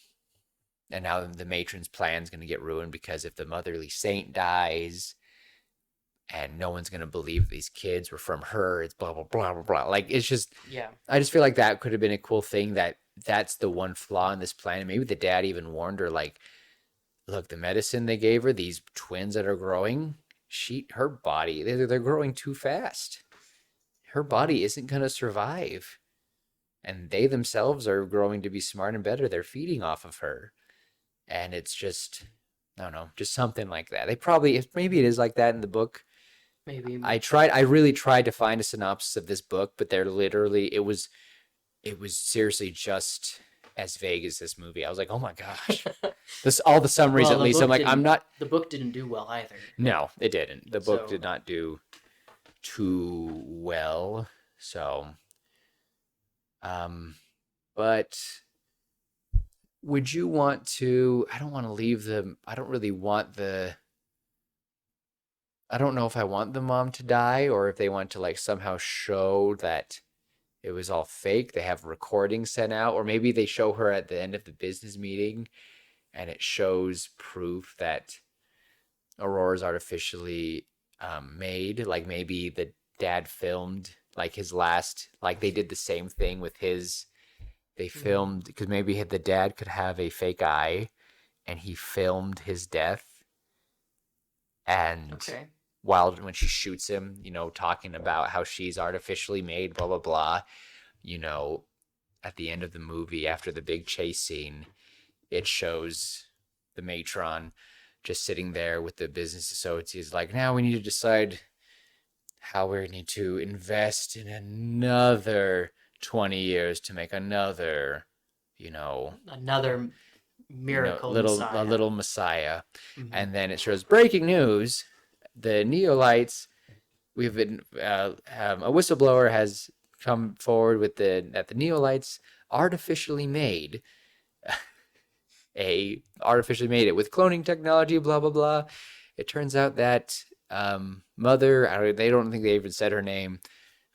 and now the matron's plan's going to get ruined because if the motherly saint dies and no one's going to believe these kids were from her, it's blah blah blah blah blah. Like, it's just, Yeah. I just feel like that could have been a cool thing, that's the one flaw in this plan. And maybe the dad even warned her, like, look, the medicine they gave her, these twins that are growing, her body, they're growing too fast. Her body isn't going to survive. And they themselves are growing to be smart and better. They're feeding off of her. And it's just, I don't know, just something like that. Maybe it is like that in the book. Maybe. I really tried to find a synopsis of this book, but it was seriously just as vague as this movie. I was like, oh my gosh, all the summaries Well, at the least. book I'm like, I'm didn't. not. The book didn't do well either. No, it didn't. The book So did not do too well. So, but would you want to? I don't want to leave the. I don't really want the. I don't know if I want the mom to die or if they want to like somehow show that it was all fake. They have recordings sent out, or maybe they show her at the end of the business meeting and it shows proof that Aurora's artificially made. Like maybe the dad filmed like his last, like they did the same thing with his. They filmed because maybe the dad could have a fake eye, and he filmed his death. And okay. when she shoots him, talking about how she's artificially made, blah blah blah, at the end of the movie after the big chase scene, it shows the matron just sitting there with the business associates, like, now we need to decide how we need to invest in another 20 years to make another, Another miracle Messiah. a little Messiah. And then it shows breaking news: the Neolites. We've been a whistleblower has come forward with that the Neolites artificially made artificially made it with cloning technology. Blah blah blah. It turns out that mother. They don't think they even said her name.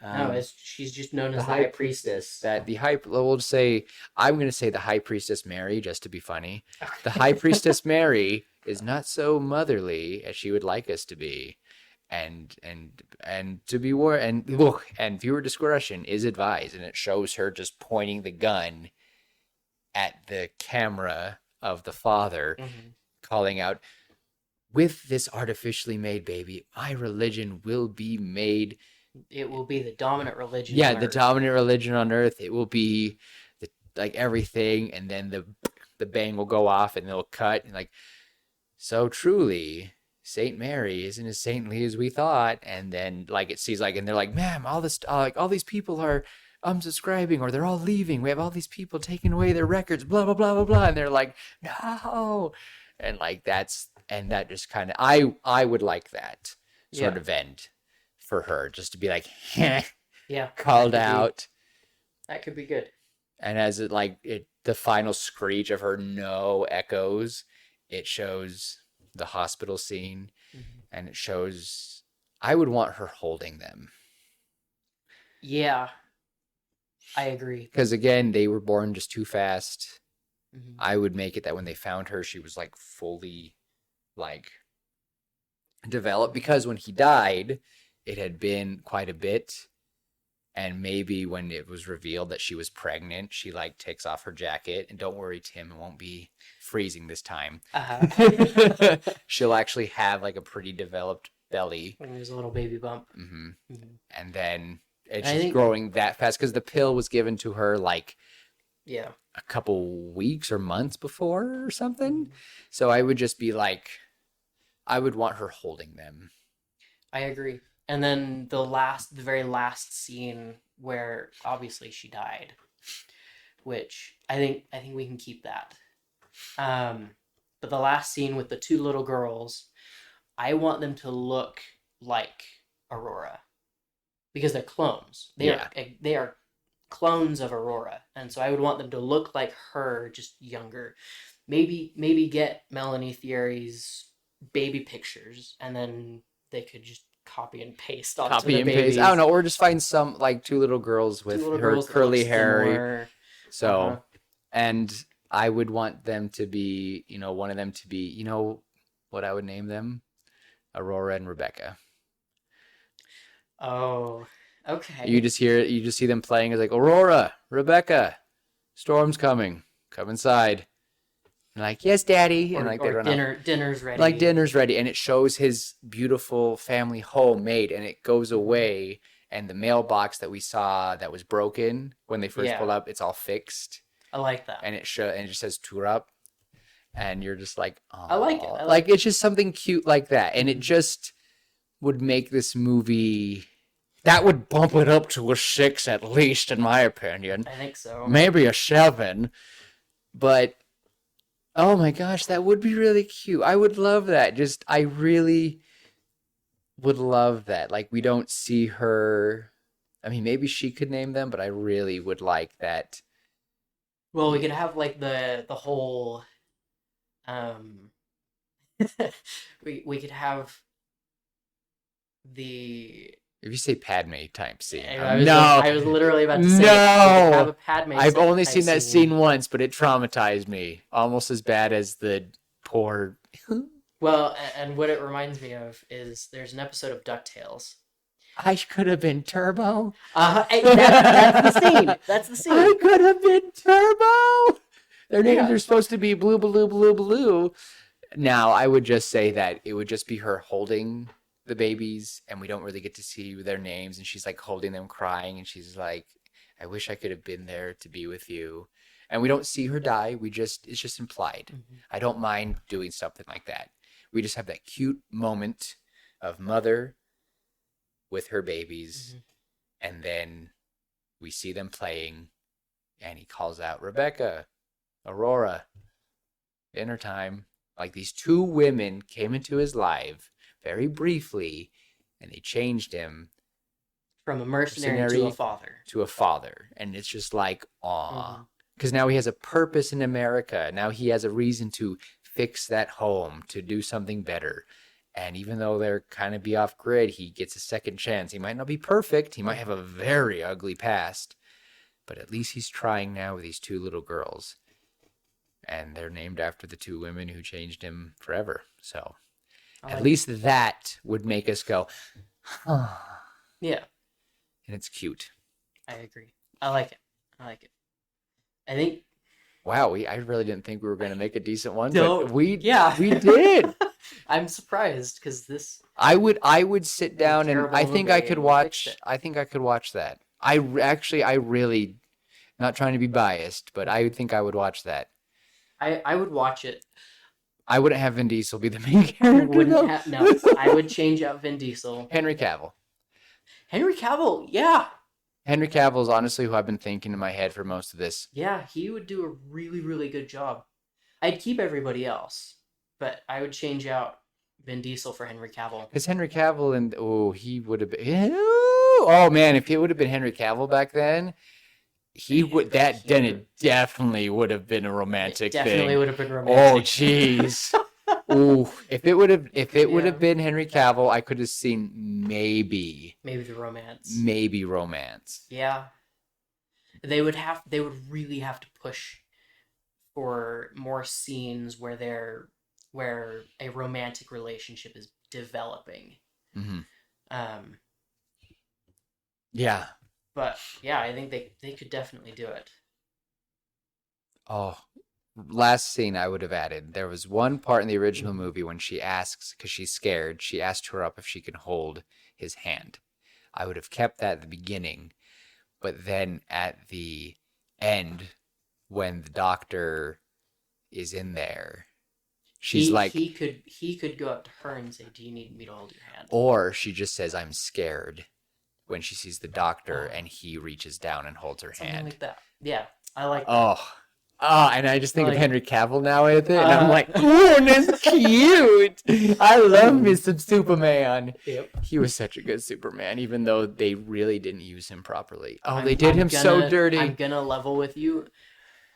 No, she's just known as the high priestess. We'll just say, I'm going to say the high priestess Mary, just to be funny. The high priestess Mary is not so motherly as she would like us to be, and to be and viewer discretion is advised. And it shows her just pointing the gun at the camera of the father, calling out, "With this artificially made baby, my religion will be made." It will be the dominant religion. Yeah, the dominant religion on earth. It will be like everything, and then the bang will go off, and they'll cut, and like, so truly, Saint Mary isn't as saintly as we thought. And then like it sees like, and they're like, "Ma'am, all these people are unsubscribing, or they're all leaving. We have all these people taking away their records, blah blah blah blah blah." And they're like, "No," and like that just kind of, I would like that sort of end for her, just to be like, called out. That could be good. And as the final screech of her no echoes, it shows the hospital scene, and it shows, I would want her holding them. Yeah, I agree. Because again, they were born just too fast. I would make it that when they found her, she was like fully like developed, because when he died, it had been quite a bit, And maybe when it was revealed that she was pregnant, she like takes off her jacket. And don't worry, Tim, it won't be freezing this time. Uh-huh. She'll actually have like a pretty developed belly. When there's a little baby bump. Hmm. Mhm. And then it's I just think- growing that fast because the pill was given to her like Yeah. a couple weeks or months before or something. Mhm. So I would just be like, I would want her holding them. I agree. And then the very last scene where obviously she died, which I think we can keep that. But the last scene with the two little girls, I want them to look like Aurora because they're clones. They are clones of Aurora, and so I would want them to look like her, just younger. Maybe get Melanie Thierry's baby pictures, and then they could just copy and paste onto Copy the and babies. paste. I don't know, or just find some like two little girls with Two little her girls that curly look hair. similar. So, Uh-huh. and I would want them to be, one of them to be, what I would name them? Aurora and Rebecca. Oh, okay. You just see them playing as like, Aurora, Rebecca, storm's coming. Come inside. And like, yes, Daddy. And like they run off. Dinner's ready. Like dinner's ready, and it shows his beautiful family home made, and it goes away, and the mailbox that we saw that was broken when they first Yeah. pulled up, it's all fixed, I like that. and it just says tour up, and you're just like, oh, I like it. like it's just something cute like that, and it just would make this movie that would bump it up to a 6 at least, in my opinion, I think so. maybe a 7, but. Oh my gosh, that would be really cute. I would love that. I really would love that. Like, we don't see her. I mean, maybe she could name them, but I really would like that. Well, we could have like the whole we could have the If you say Padme type scene. I was literally about to say No! we could have a Padme I've only type seen that scene once, but it traumatized me. Almost as bad as the poor. Well, and what it reminds me of is there's an episode of DuckTales. I could have been Turbo. That's the scene. That's the scene. I could have been Turbo. Their names Yeah. are supposed to be Blue, Blue, Blue, Blue. Now, I would just say that it would just be her holding the babies, and we don't really get to see their names, and she's like holding them, crying, and she's like, I wish I could have been there to be with you. And we don't see her die. It's just implied. Mhm. I don't mind doing something like that. We just have that cute moment of mother with her babies, Mhm. and then we see them playing, and he calls out, Rebecca, Aurora, dinner time. Like, these two women came into his life very briefly, and they changed him From a mercenary to Mercenary a father. to a father. And it's just like, aw. Mhm. Because now he has a purpose in America. Now he has a reason to fix that home, to do something better. And even though they're kind of be off grid, he gets a second chance. He might not be perfect. He might have a very ugly past. But at least he's trying now with these two little girls. And they're named after the two women who changed him forever. So I at like least that would make us go, ah. Yeah, And it's cute. I agree. I like it. I think Wow, I really didn't think we were going to make a decent one, No, but we yeah. we did. I'm surprised because this I would sit down and terrible I think I movie could and watch. fix it. I think I could watch that. I really, not trying to be biased, but I think I would watch that. I would watch it. I wouldn't have Vin Diesel be the main character though. No, I would change out Vin Diesel. Henry Cavill. Henry Cavill, yeah. Henry Cavill is honestly who I've been thinking in my head for most of this. Yeah, he would do a really, really good job. I'd keep everybody else, but I would change out Vin Diesel for Henry Cavill. Because Henry Cavill he would have been. Oh man, if it would have been Henry Cavill back then, then it definitely would have been a romantic Definitely thing. would have been Oh romantic. jeez. Ooh, if it would have Yeah. been Henry Cavill, I could have seen maybe Maybe the romance. romance. Yeah. They would really have to push for more scenes where a romantic relationship is developing. Hmm. Um Yeah, But yeah, I think they could definitely do it. Oh, last scene I would have added. There was one part in the original movie when she asks, because she's scared, she asked her up if she can hold his hand. I would have kept that at the beginning, but then at the end, when the doctor is in there, she's like, he could go up to her and say, "Do you need me to hold your hand?" or she just says, "I'm scared," when she sees the doctor and he reaches down and holds her Something hand. like that. Yeah, I like that. And I just think of Like- Henry Cavill now with it, and I'm like, Uh-huh. ooh, that's cute. I love me some Superman. Yep. He was such a good Superman, even though they really didn't use him properly. Oh, I'm- they did I'm him so gonna- dirty. I'm gonna level with you.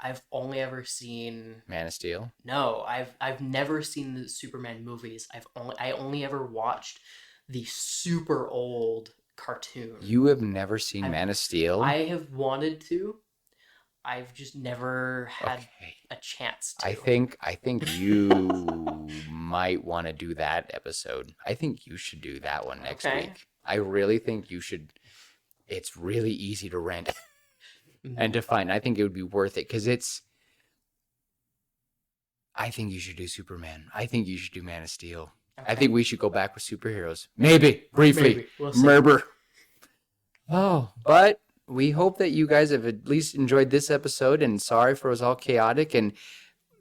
I've only ever seen Man of Steel. no. I've never seen the Superman movies. I only ever watched the super old cartoon. You have never seen I've- Man of Steel? I have wanted to. I've just never had Okay. a chance to. I think you might want to do that episode. I think you should do that one next Okay. week. I really think you should. It's really easy to rent and to find. I think it would be worth it because it's. I think you should do Superman. I think you should do Man of Steel. I Okay. think we should go back with superheroes. Maybe briefly. Maybe. We'll see. Murder. Oh, but we hope that you guys have at least enjoyed this episode, and sorry for it was all chaotic, and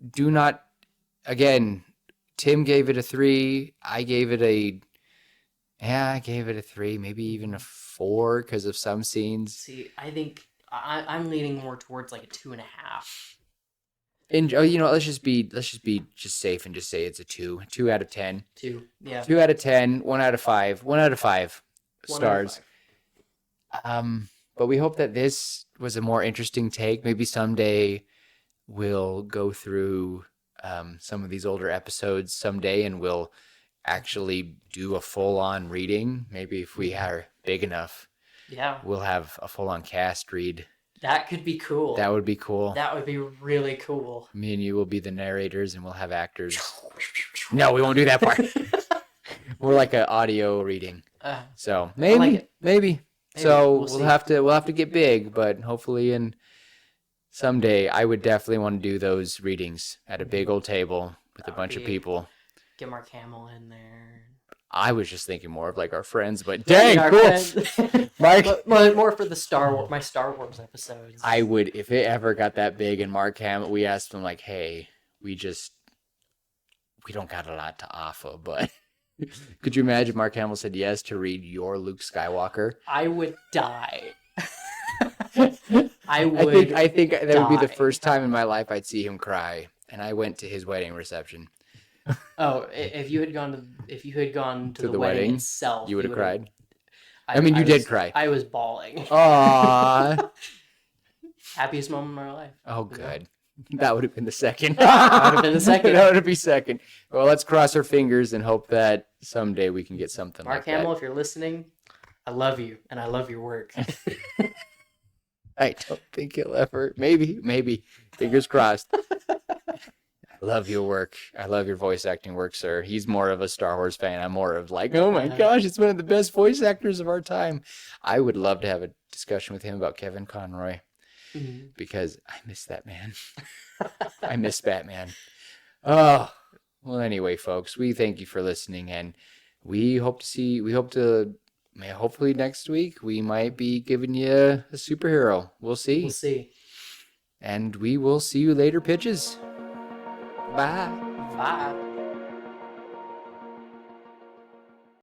do not, again, Tim gave it a 3. I gave it a 3, maybe even a 4 because of some scenes. See, I think I'm leaning more towards like a 2.5. And you know, let's just be safe and just say it's a 2 out of 10. 2. Yeah. 2 out of 10, 1 out of 5, 1 out of 5 1 out of stars. 5. But we hope that this was a more interesting take. Maybe someday we'll go through some of these older episodes someday, and we'll actually do a full-on reading. Maybe if we are big enough, Yeah. we'll have a full-on cast read. That could be cool. That would be cool. That would be really cool. Me and you will be the narrators, and we'll have actors. No, we won't do that part. More like an audio reading. So maybe, like it. maybe. Maybe. So We'll see. we'll have to get big, but hopefully in someday I would definitely want to do those readings at a big old table with a That would bunch of be- people. Get Mark Hamill in there. I was just thinking more of like our friends, but dang, Our cool. friend- Mark, but more for the my Star Wars episodes. I would, if it ever got that big and Mark Hamill, we asked him like, hey, we don't got a lot to offer, but could you imagine Mark Hamill said yes to read your Luke Skywalker? I would die. I would. I think that would be the die. first time in my life I'd see him cry. And I went to his wedding reception. Oh, if you had gone to the wedding wedding, itself, You would have cried. I mean, you did was- cry. I was bawling. Aww. Happiest moment of my life. Oh, good. That would have been the second. That would have been the second. That would be second. Well, let's cross our fingers and hope that someday we can get something Mark like Hamill, if you're listening, I love you and I love your work. that. I don't think he'll ever. Maybe. Fingers crossed. I love your work. I love your voice acting work, sir. He's more of a Star Wars fan. I'm more of like, oh my gosh, it's one of the best voice actors of our time. I would love to have a discussion with him about Kevin Conroy Mhm. because I miss that man. I miss Batman. Oh, well, anyway, folks, we thank you for listening, and hopefully next week we might be giving you a superhero. We'll see. We'll see. And we will see you later, pitches. Bye. Bye.